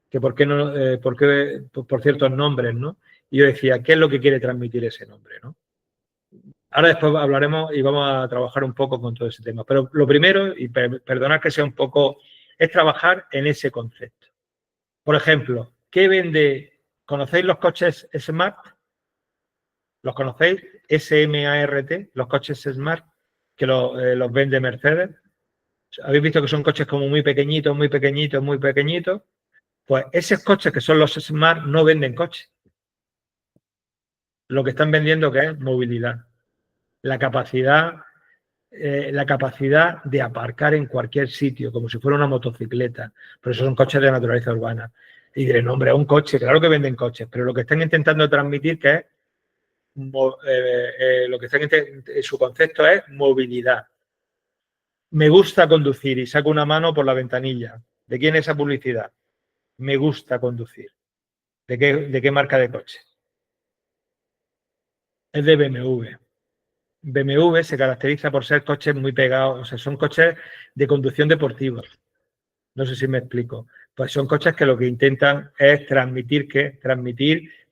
Speaker 1: que por qué no, por ciertos nombres, ¿no? Y yo decía, ¿qué es lo que quiere transmitir ese nombre, ¿no? Ahora después hablaremos y vamos a trabajar un poco con todo ese tema. Pero lo primero, y perdonad que sea un poco, es trabajar en ese concepto. Por ejemplo, ¿qué vende? ¿Conocéis los coches Smart? ¿Los conocéis? S-M-A-R-T, los coches Smart, que los vende Mercedes. ¿Habéis visto que son coches como muy pequeñitos, muy pequeñitos, muy pequeñitos? Pues esos coches que son los Smart no venden coches. Lo que están vendiendo que es movilidad. La capacidad de aparcar en cualquier sitio, como si fuera una motocicleta. Por eso son coches de naturaleza urbana. Y diré, no, hombre, es un coche, claro que venden coches, pero lo que están intentando transmitir que es lo que están su concepto es movilidad. Me gusta conducir y saco una mano por la ventanilla. ¿De quién es esa publicidad? Me gusta conducir. ¿De qué marca de coche? Es de BMW. BMW se caracteriza por ser coches muy pegados, o sea, son coches de conducción deportiva. No sé si me explico. Pues son coches que lo que intentan es transmitir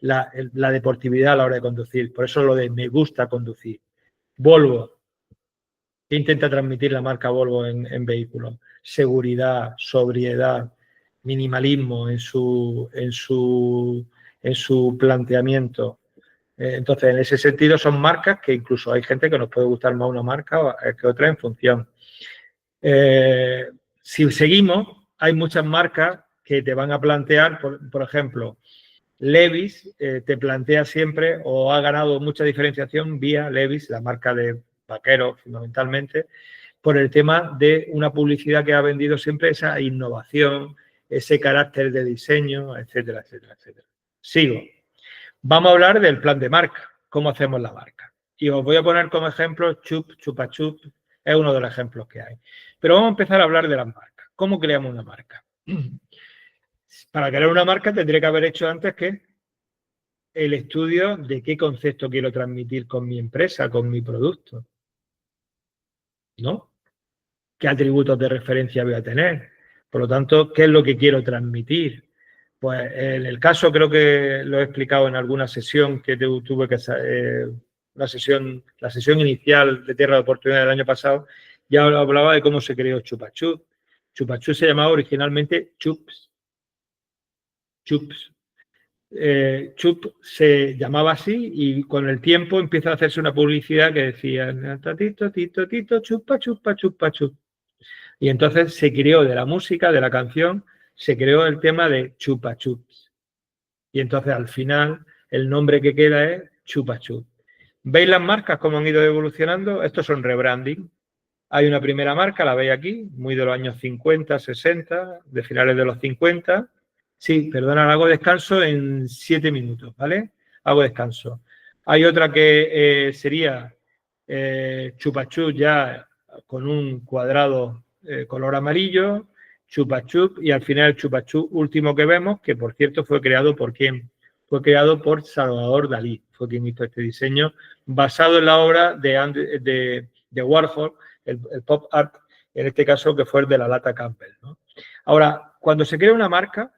Speaker 1: la deportividad a la hora de conducir. Por eso lo de me gusta conducir. Volvo. ¿Qué intenta transmitir la marca Volvo en vehículos? Seguridad, sobriedad, minimalismo en su planteamiento. Entonces, en ese sentido, son marcas que incluso hay gente que nos puede gustar más una marca que otra en función. Si seguimos, hay muchas marcas que te van a plantear, por ejemplo, Levi's te plantea siempre o ha ganado mucha diferenciación vía Levi's, la marca de vaqueros fundamentalmente, por el tema de una publicidad que ha vendido siempre esa innovación, ese carácter de diseño, etcétera, etcétera, etcétera. Sigo. Vamos a hablar del plan de marca, cómo hacemos la marca. Y os voy a poner como ejemplo Chupa Chup, es uno de los ejemplos que hay. Pero vamos a empezar a hablar de las marcas. ¿Cómo creamos una marca? Para crear una marca tendría que haber hecho antes que el estudio de qué concepto quiero transmitir con mi empresa, con mi producto. ¿No? ¿Qué atributos de referencia voy a tener? Por lo tanto, ¿qué es lo que quiero transmitir? Pues en el caso, creo que lo he explicado en alguna sesión que tuve que la sesión inicial de Tierra de Oportunidad del año pasado, ya hablaba de cómo se creó Chupa Chup. Chupa Chups se llamaba originalmente Chups. Chups. Chup se llamaba así y con el tiempo empieza a hacerse una publicidad que decía tito, tito, tito, chupa, chupa, chupa, chup. Y entonces se creó de la música, de la canción, se creó el tema de Chupa Chups. Y entonces al final el nombre que queda es Chupa Chup. ¿Veis las marcas cómo han ido evolucionando? Estos son rebranding. Hay una primera marca, la veis aquí, muy de los años 50, 60, de finales de los 50. Sí, perdona, hago descanso en 7 minutos, ¿vale? Hago descanso. Hay otra que sería Chupa Chup ya con un cuadrado color amarillo, Chupa Chup, y al final el Chupa Chup último que vemos, que por cierto fue creado por ¿quién? Fue creado por Salvador Dalí, fue quien hizo este diseño, basado en la obra de Warhol, el pop art, en este caso que fue el de la lata Campbell, ¿no? Ahora, cuando se crea una marca,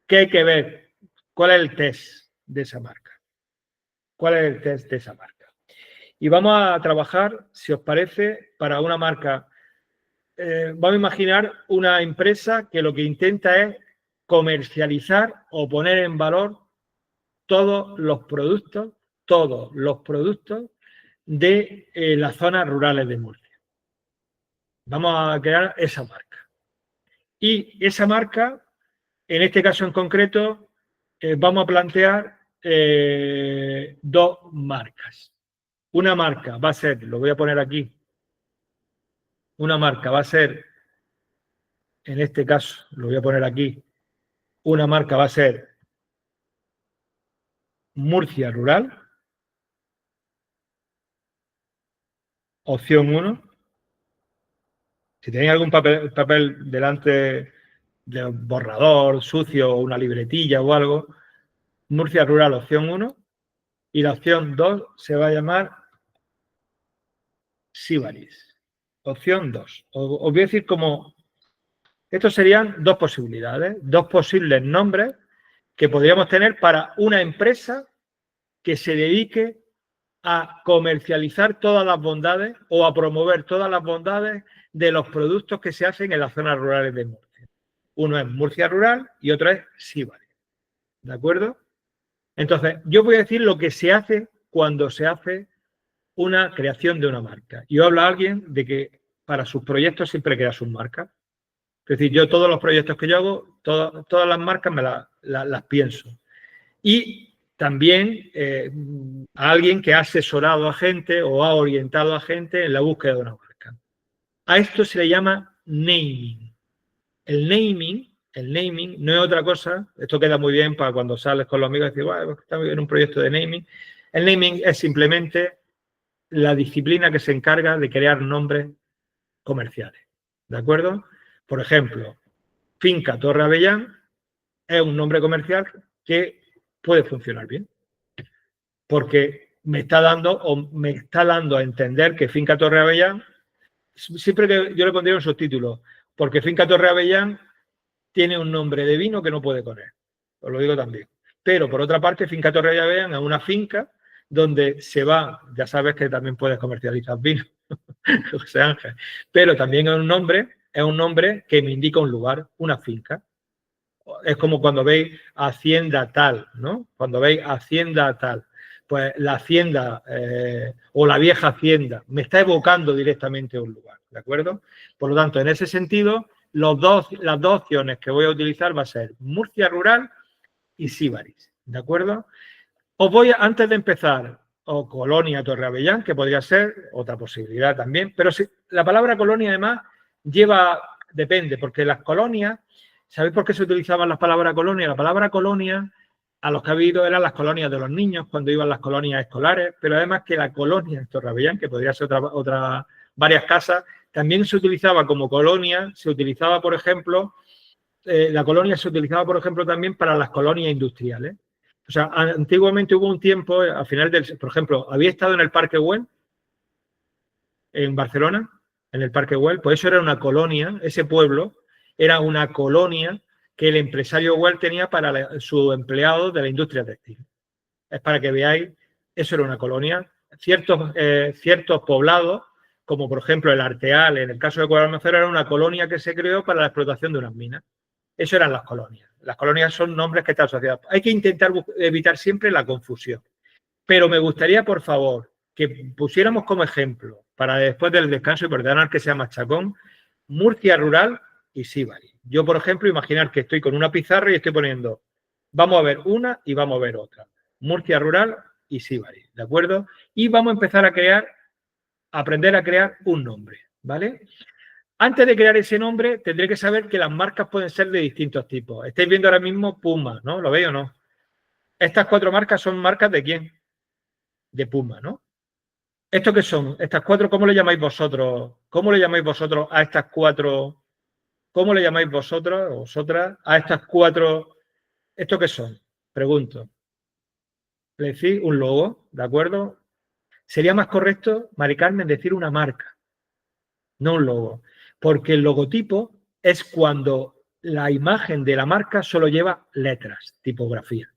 Speaker 1: ¿qué hay que ver? ¿Cuál es el test de esa marca? ¿Cuál es el test de esa marca? Y vamos a trabajar, si os parece, para una marca. Vamos a imaginar una empresa que lo que intenta es comercializar o poner en valor todos los productos de las zonas rurales de Murcia. Vamos a crear esa marca. Y esa marca, en este caso en concreto, vamos a plantear 2 marcas. Una marca va a ser, lo voy a poner aquí, una marca va a ser, en este caso, lo voy a poner aquí, una marca va a ser Murcia Rural, opción 1. Si tenéis algún papel delante de un borrador sucio o una libretilla o algo, Murcia Rural, opción 1. Y la opción 2 se va a llamar Síbaris. Opción 2. Os voy a decir cómo. Estos serían 2 posibilidades, 2 posibles nombres que podríamos tener para una empresa que se dedique a comercializar todas las bondades o a promover todas las bondades de los productos que se hacen en las zonas rurales de Murcia. Uno es Murcia Rural y otro es Síbaris. ¿De acuerdo? Entonces, yo voy a decir lo que se hace cuando se hace una creación de una marca. Y habla alguien de que para sus proyectos siempre crea sus marcas. Es decir, yo todos los proyectos que yo hago, todas las marcas me las pienso. Y también a alguien que ha asesorado a gente o ha orientado a gente en la búsqueda de una marca. A esto se le llama naming. El naming no es otra cosa, esto queda muy bien para cuando sales con los amigos y dices, bueno, estamos en un proyecto de naming. El naming es simplemente la disciplina que se encarga de crear nombres comerciales. ¿De acuerdo? Por ejemplo, Finca Torre Avellán es un nombre comercial que puede funcionar bien. Porque me está dando a entender que Finca Torre Avellán, siempre que yo le pondría un subtítulo, porque Finca Torre Avellán tiene un nombre de vino que no puede poner. Os lo digo también. Pero, por otra parte, Finca Torre Avellán es una finca donde se va, ya sabes que también puedes comercializar vino, José Ángel, pero también es un nombre que me indica un lugar, una finca. Es como cuando veis Hacienda tal, ¿no? Cuando veis Hacienda tal, pues la Hacienda o la vieja Hacienda me está evocando directamente a un lugar, ¿de acuerdo? Por lo tanto, en ese sentido, las dos opciones que voy a utilizar va a ser Murcia Rural y Síbaris, ¿de acuerdo? Os voy, antes de empezar, o Colonia Torre Avellán, que podría ser otra posibilidad también, pero si, la palabra colonia además depende, porque las colonias, ¿sabéis por qué se utilizaban las palabras colonia? La palabra colonia, a los que ha habido, eran las colonias de los niños, cuando iban las colonias escolares, pero además que la colonia en Torre Avellán, que podría ser varias casas, también se utilizaba como colonia, se utilizaba, por ejemplo, la colonia se utilizaba, por ejemplo, también para las colonias industriales. O sea, antiguamente hubo un tiempo, al final por ejemplo, había estado en el Parque Güell, en Barcelona, en el Parque Güell, pues eso era una colonia, ese pueblo era una colonia que el empresario Güell tenía para sus empleados de la industria textil. Es para que veáis, eso era una colonia. Ciertos poblados como por ejemplo el Arteal, en el caso de Cuadra-Almacero, era una colonia que se creó para la explotación de unas minas. Eso eran las colonias. Las colonias son nombres que están asociados. Hay que intentar evitar siempre la confusión. Pero me gustaría, por favor, que pusiéramos como ejemplo, para después del descanso y perdonar que sea machacón, Murcia rural y Sibari. Yo, por ejemplo, imaginar que estoy con una pizarra y estoy poniendo, vamos a ver una y vamos a ver otra. Murcia rural y Sibari, ¿de acuerdo? Y vamos a empezar a aprender a crear un nombre, ¿vale? Antes de crear ese nombre, tendré que saber que las marcas pueden ser de distintos tipos. Estáis viendo ahora mismo Puma, ¿no? ¿Lo veis o no? Estas 4 marcas son marcas ¿de quién? De Puma, ¿no? ¿Esto qué son? Estas 4, ¿cómo le llamáis vosotros? ¿Cómo le llamáis vosotros a estas 4? ¿Cómo le llamáis vosotros, vosotras, a estas 4? ¿Esto qué son? Pregunto. Le decís un logo, ¿de acuerdo? Sería más correcto, Mari Carmen, decir una marca, no un logo. Porque el logotipo es cuando la imagen de la marca solo lleva letras, tipografía.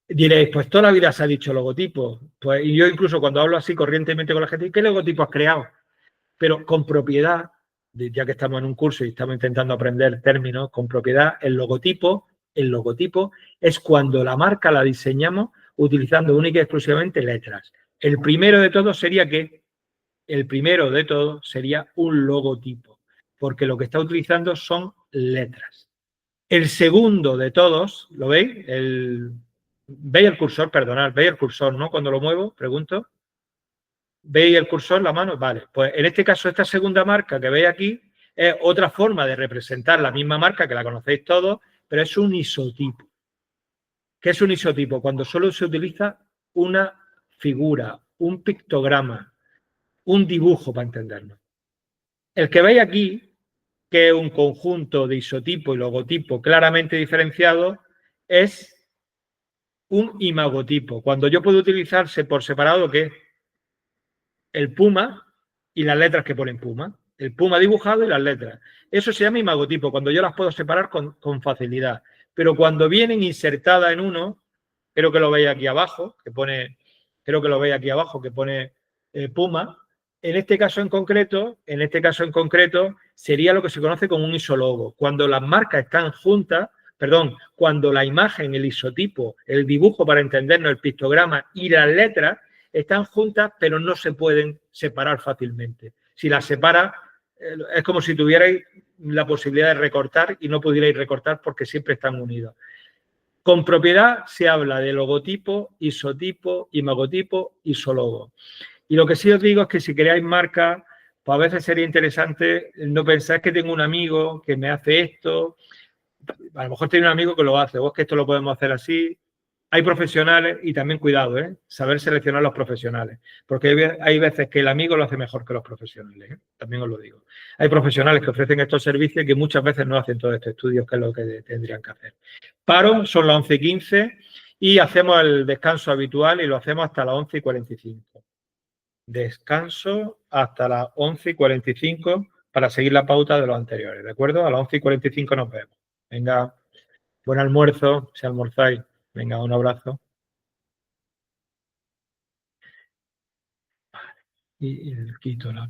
Speaker 1: Diréis, pues toda la vida se ha dicho logotipo. Pues, y yo incluso cuando hablo así corrientemente con la gente, ¿qué logotipo has creado? Pero con propiedad, ya que estamos en un curso y estamos intentando aprender términos, con propiedad, el logotipo es cuando la marca la diseñamos utilizando única y exclusivamente letras. El primero de todos sería ¿qué? El primero de todos sería un logotipo, porque lo que está utilizando son letras. El segundo de todos, ¿lo veis? ¿Veis el cursor? Perdonad, ¿veis el cursor, no? Cuando lo muevo, pregunto. ¿Veis el cursor en la mano? Vale, pues en este caso esta segunda marca que veis aquí es otra forma de representar la misma marca que la conocéis todos, pero es un isotipo. ¿Qué es un isotipo? Cuando solo se utiliza una figura, un pictograma, un dibujo para entendernos. El que veis aquí, que es un conjunto de isotipo y logotipo claramente diferenciado, es un imagotipo. Cuando yo puedo utilizarse por separado, ¿qué? El Puma y las letras que ponen Puma. El Puma dibujado y las letras. Eso se llama imagotipo, cuando yo las puedo separar con facilidad. Pero cuando vienen insertadas en uno, creo que lo veis aquí abajo, que pone Puma. En este caso en concreto, sería lo que se conoce como un isólogo. Cuando las marcas están juntas, cuando la imagen, el isotipo, el dibujo para entendernos, el pictograma y las letras están juntas, pero no se pueden separar fácilmente. Si las separa, es como si tuvierais la posibilidad de recortar y no pudierais recortar porque siempre están unidos. Con propiedad se habla de logotipo, isotipo, imagotipo, isólogo. Y lo que sí os digo es que si creáis marcas, pues a veces sería interesante no pensar que tengo un amigo que me hace esto. A lo mejor tiene un amigo que lo hace, o es que esto lo podemos hacer así. Hay profesionales y también cuidado, saber seleccionar los profesionales, porque hay veces que el amigo lo hace mejor que los profesionales, también os lo digo. Hay profesionales que ofrecen estos servicios que muchas veces no hacen todos estos estudios, que es lo que tendrían que hacer. Paro, son las 11:15 y hacemos el descanso habitual y lo hacemos hasta las 11:45. Descanso hasta las 11:45 para seguir la pauta de los anteriores, ¿de acuerdo? A las 11:45 nos vemos. Venga, buen almuerzo, si almorzáis. Venga, un abrazo. Y quito la